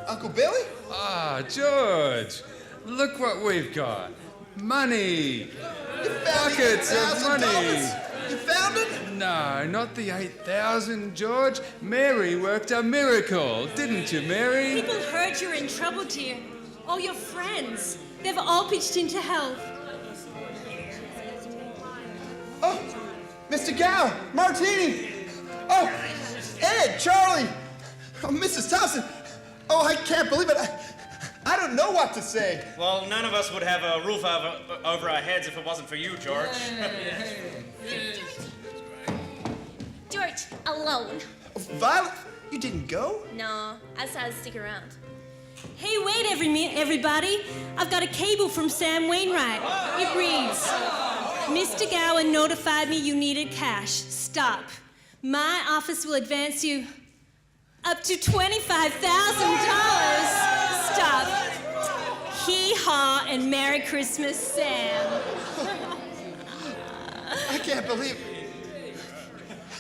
Uncle Billy? Ah, George, look what we've got. Money. Buckets of money. You found it? No, not the 8,000, George. Mary worked a miracle, didn't you, Mary? People heard you're in trouble, dear. All your friends. They've all pitched in to help. Oh, Mr. Gow, Martini. Oh, Ed, Charlie. Oh, Mrs. Thompson. Oh, I can't believe it. I don't know what to say. Well, none of us would have a roof over our heads if it wasn't for you, George. George, alone. Violet, you didn't go? No, I said I'd stick around. Hey, wait, everybody. I've got a cable from Sam Wainwright. It reads, Mr. Gowan notified me you needed cash. Stop. My office will advance you up to $25,000. Stop. Hee-haw and Merry Christmas, Sam. I can't believe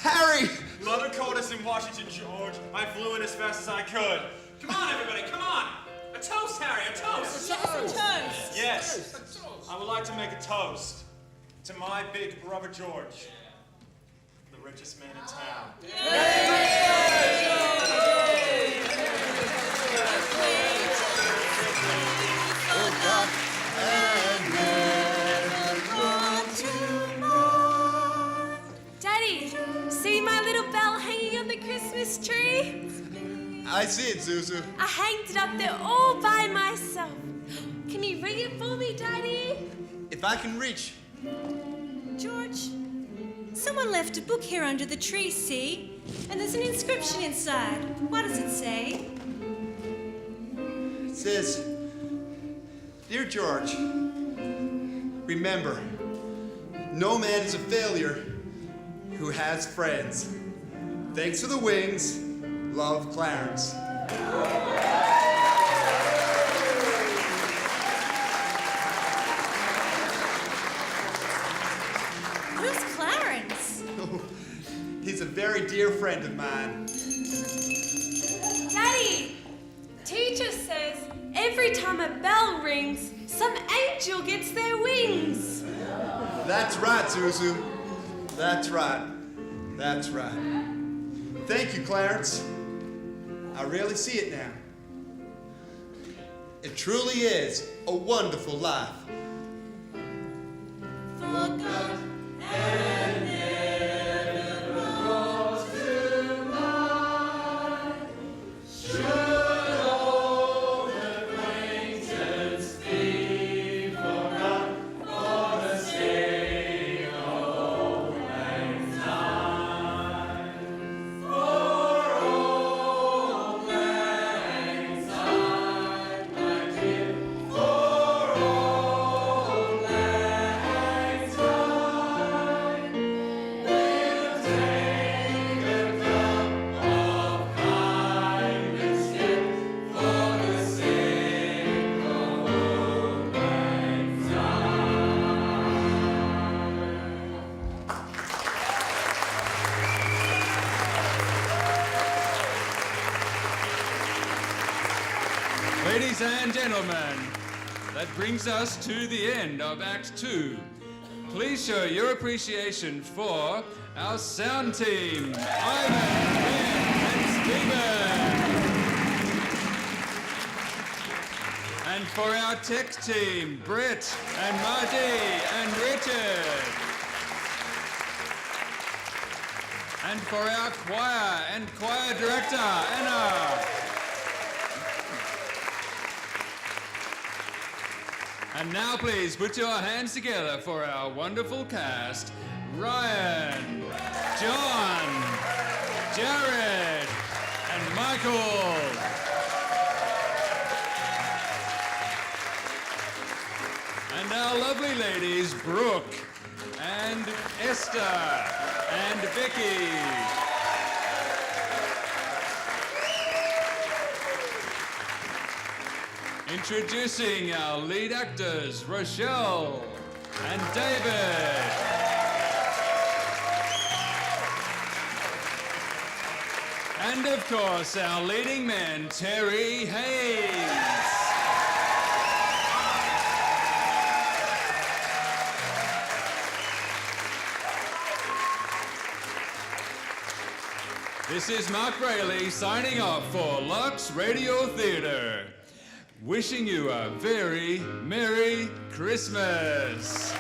Harry! Mother called us in Washington, George. I flew in as fast as I could. Come on, everybody, come on! A toast, Harry, a toast! Toast. Yes. I would like to make a toast to my big brother George, the richest man in town. Daddy, see my little bell hanging on the Christmas tree? I see it, Zuzu. I hanged it up there all by myself. Can you ring it for me, Daddy? If I can reach. George, someone left a book here under the tree, see? And there's an inscription inside. What does it say? It says, Dear George, remember, no man is a failure who has friends. Thanks for the wings. Love, Clarence. dear friend of mine. Daddy, teacher says every time a bell rings, some angel gets their wings. That's right, Zuzu. That's right. That's right. Thank you, Clarence. I really see it now. It truly is a wonderful life. Ladies and gentlemen, that brings us to the end of Act 2. Please show your appreciation for our sound team, Ivan, Ben, and Stephen. And for our tech team, Brett and Marty and Richard. And for our choir and choir director, Anna. And now please put your hands together for our wonderful cast, Ryan, John, Jared, and Michael. And our lovely ladies, Brooke and Esther and Vicky. Introducing our lead actors, Rochelle and David. And of course, our leading men, Terry Hayes. This is Mark Rayleigh signing off for Lux Radio Theatre. Wishing you a very Merry Christmas.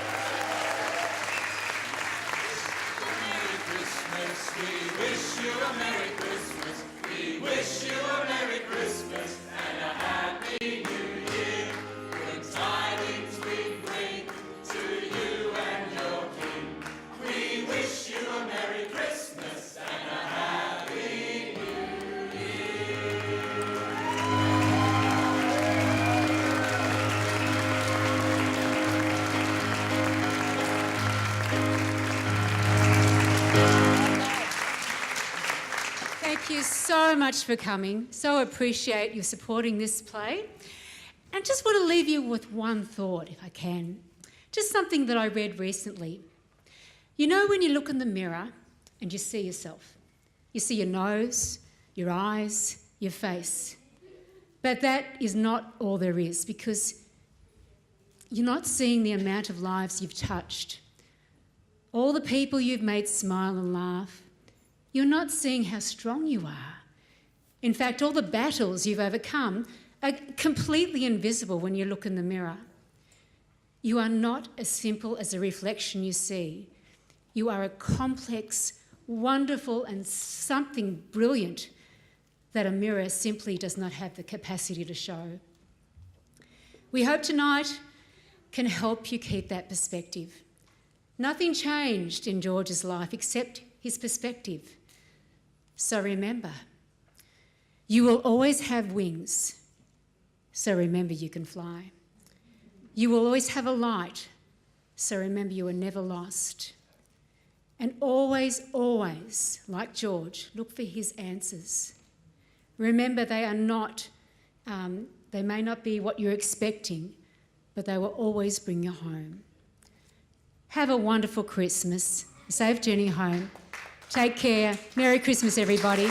Merry Christmas, we wish you a Merry Christmas. We wish you a Merry Christmas and a Happy New Year. Good tidings we bring to you and your King. We wish you a Merry Christmas and a Happy New Year. Thank you so much for coming. So appreciate you supporting this play. And just want to leave you with one thought, if I can. Just something that I read recently. You know when you look in the mirror and you see yourself, you see your nose, your eyes, your face. But that is not all there is, because you're not seeing the amount of lives you've touched, all the people you've made smile and laugh. You're not seeing how strong you are. In fact, all the battles you've overcome are completely invisible when you look in the mirror. You are not as simple as a reflection you see. You are a complex, wonderful, and something brilliant that a mirror simply does not have the capacity to show. We hope tonight can help you keep that perspective. Nothing changed in George's life except his perspective. So remember, you will always have wings. So remember you can fly. You will always have a light. So remember you are never lost. And always, always, like George, look for his answers. Remember they are not, they may not be what you're expecting, but they will always bring you home. Have a wonderful Christmas. Safe journey home. Take care. Merry Christmas, everybody.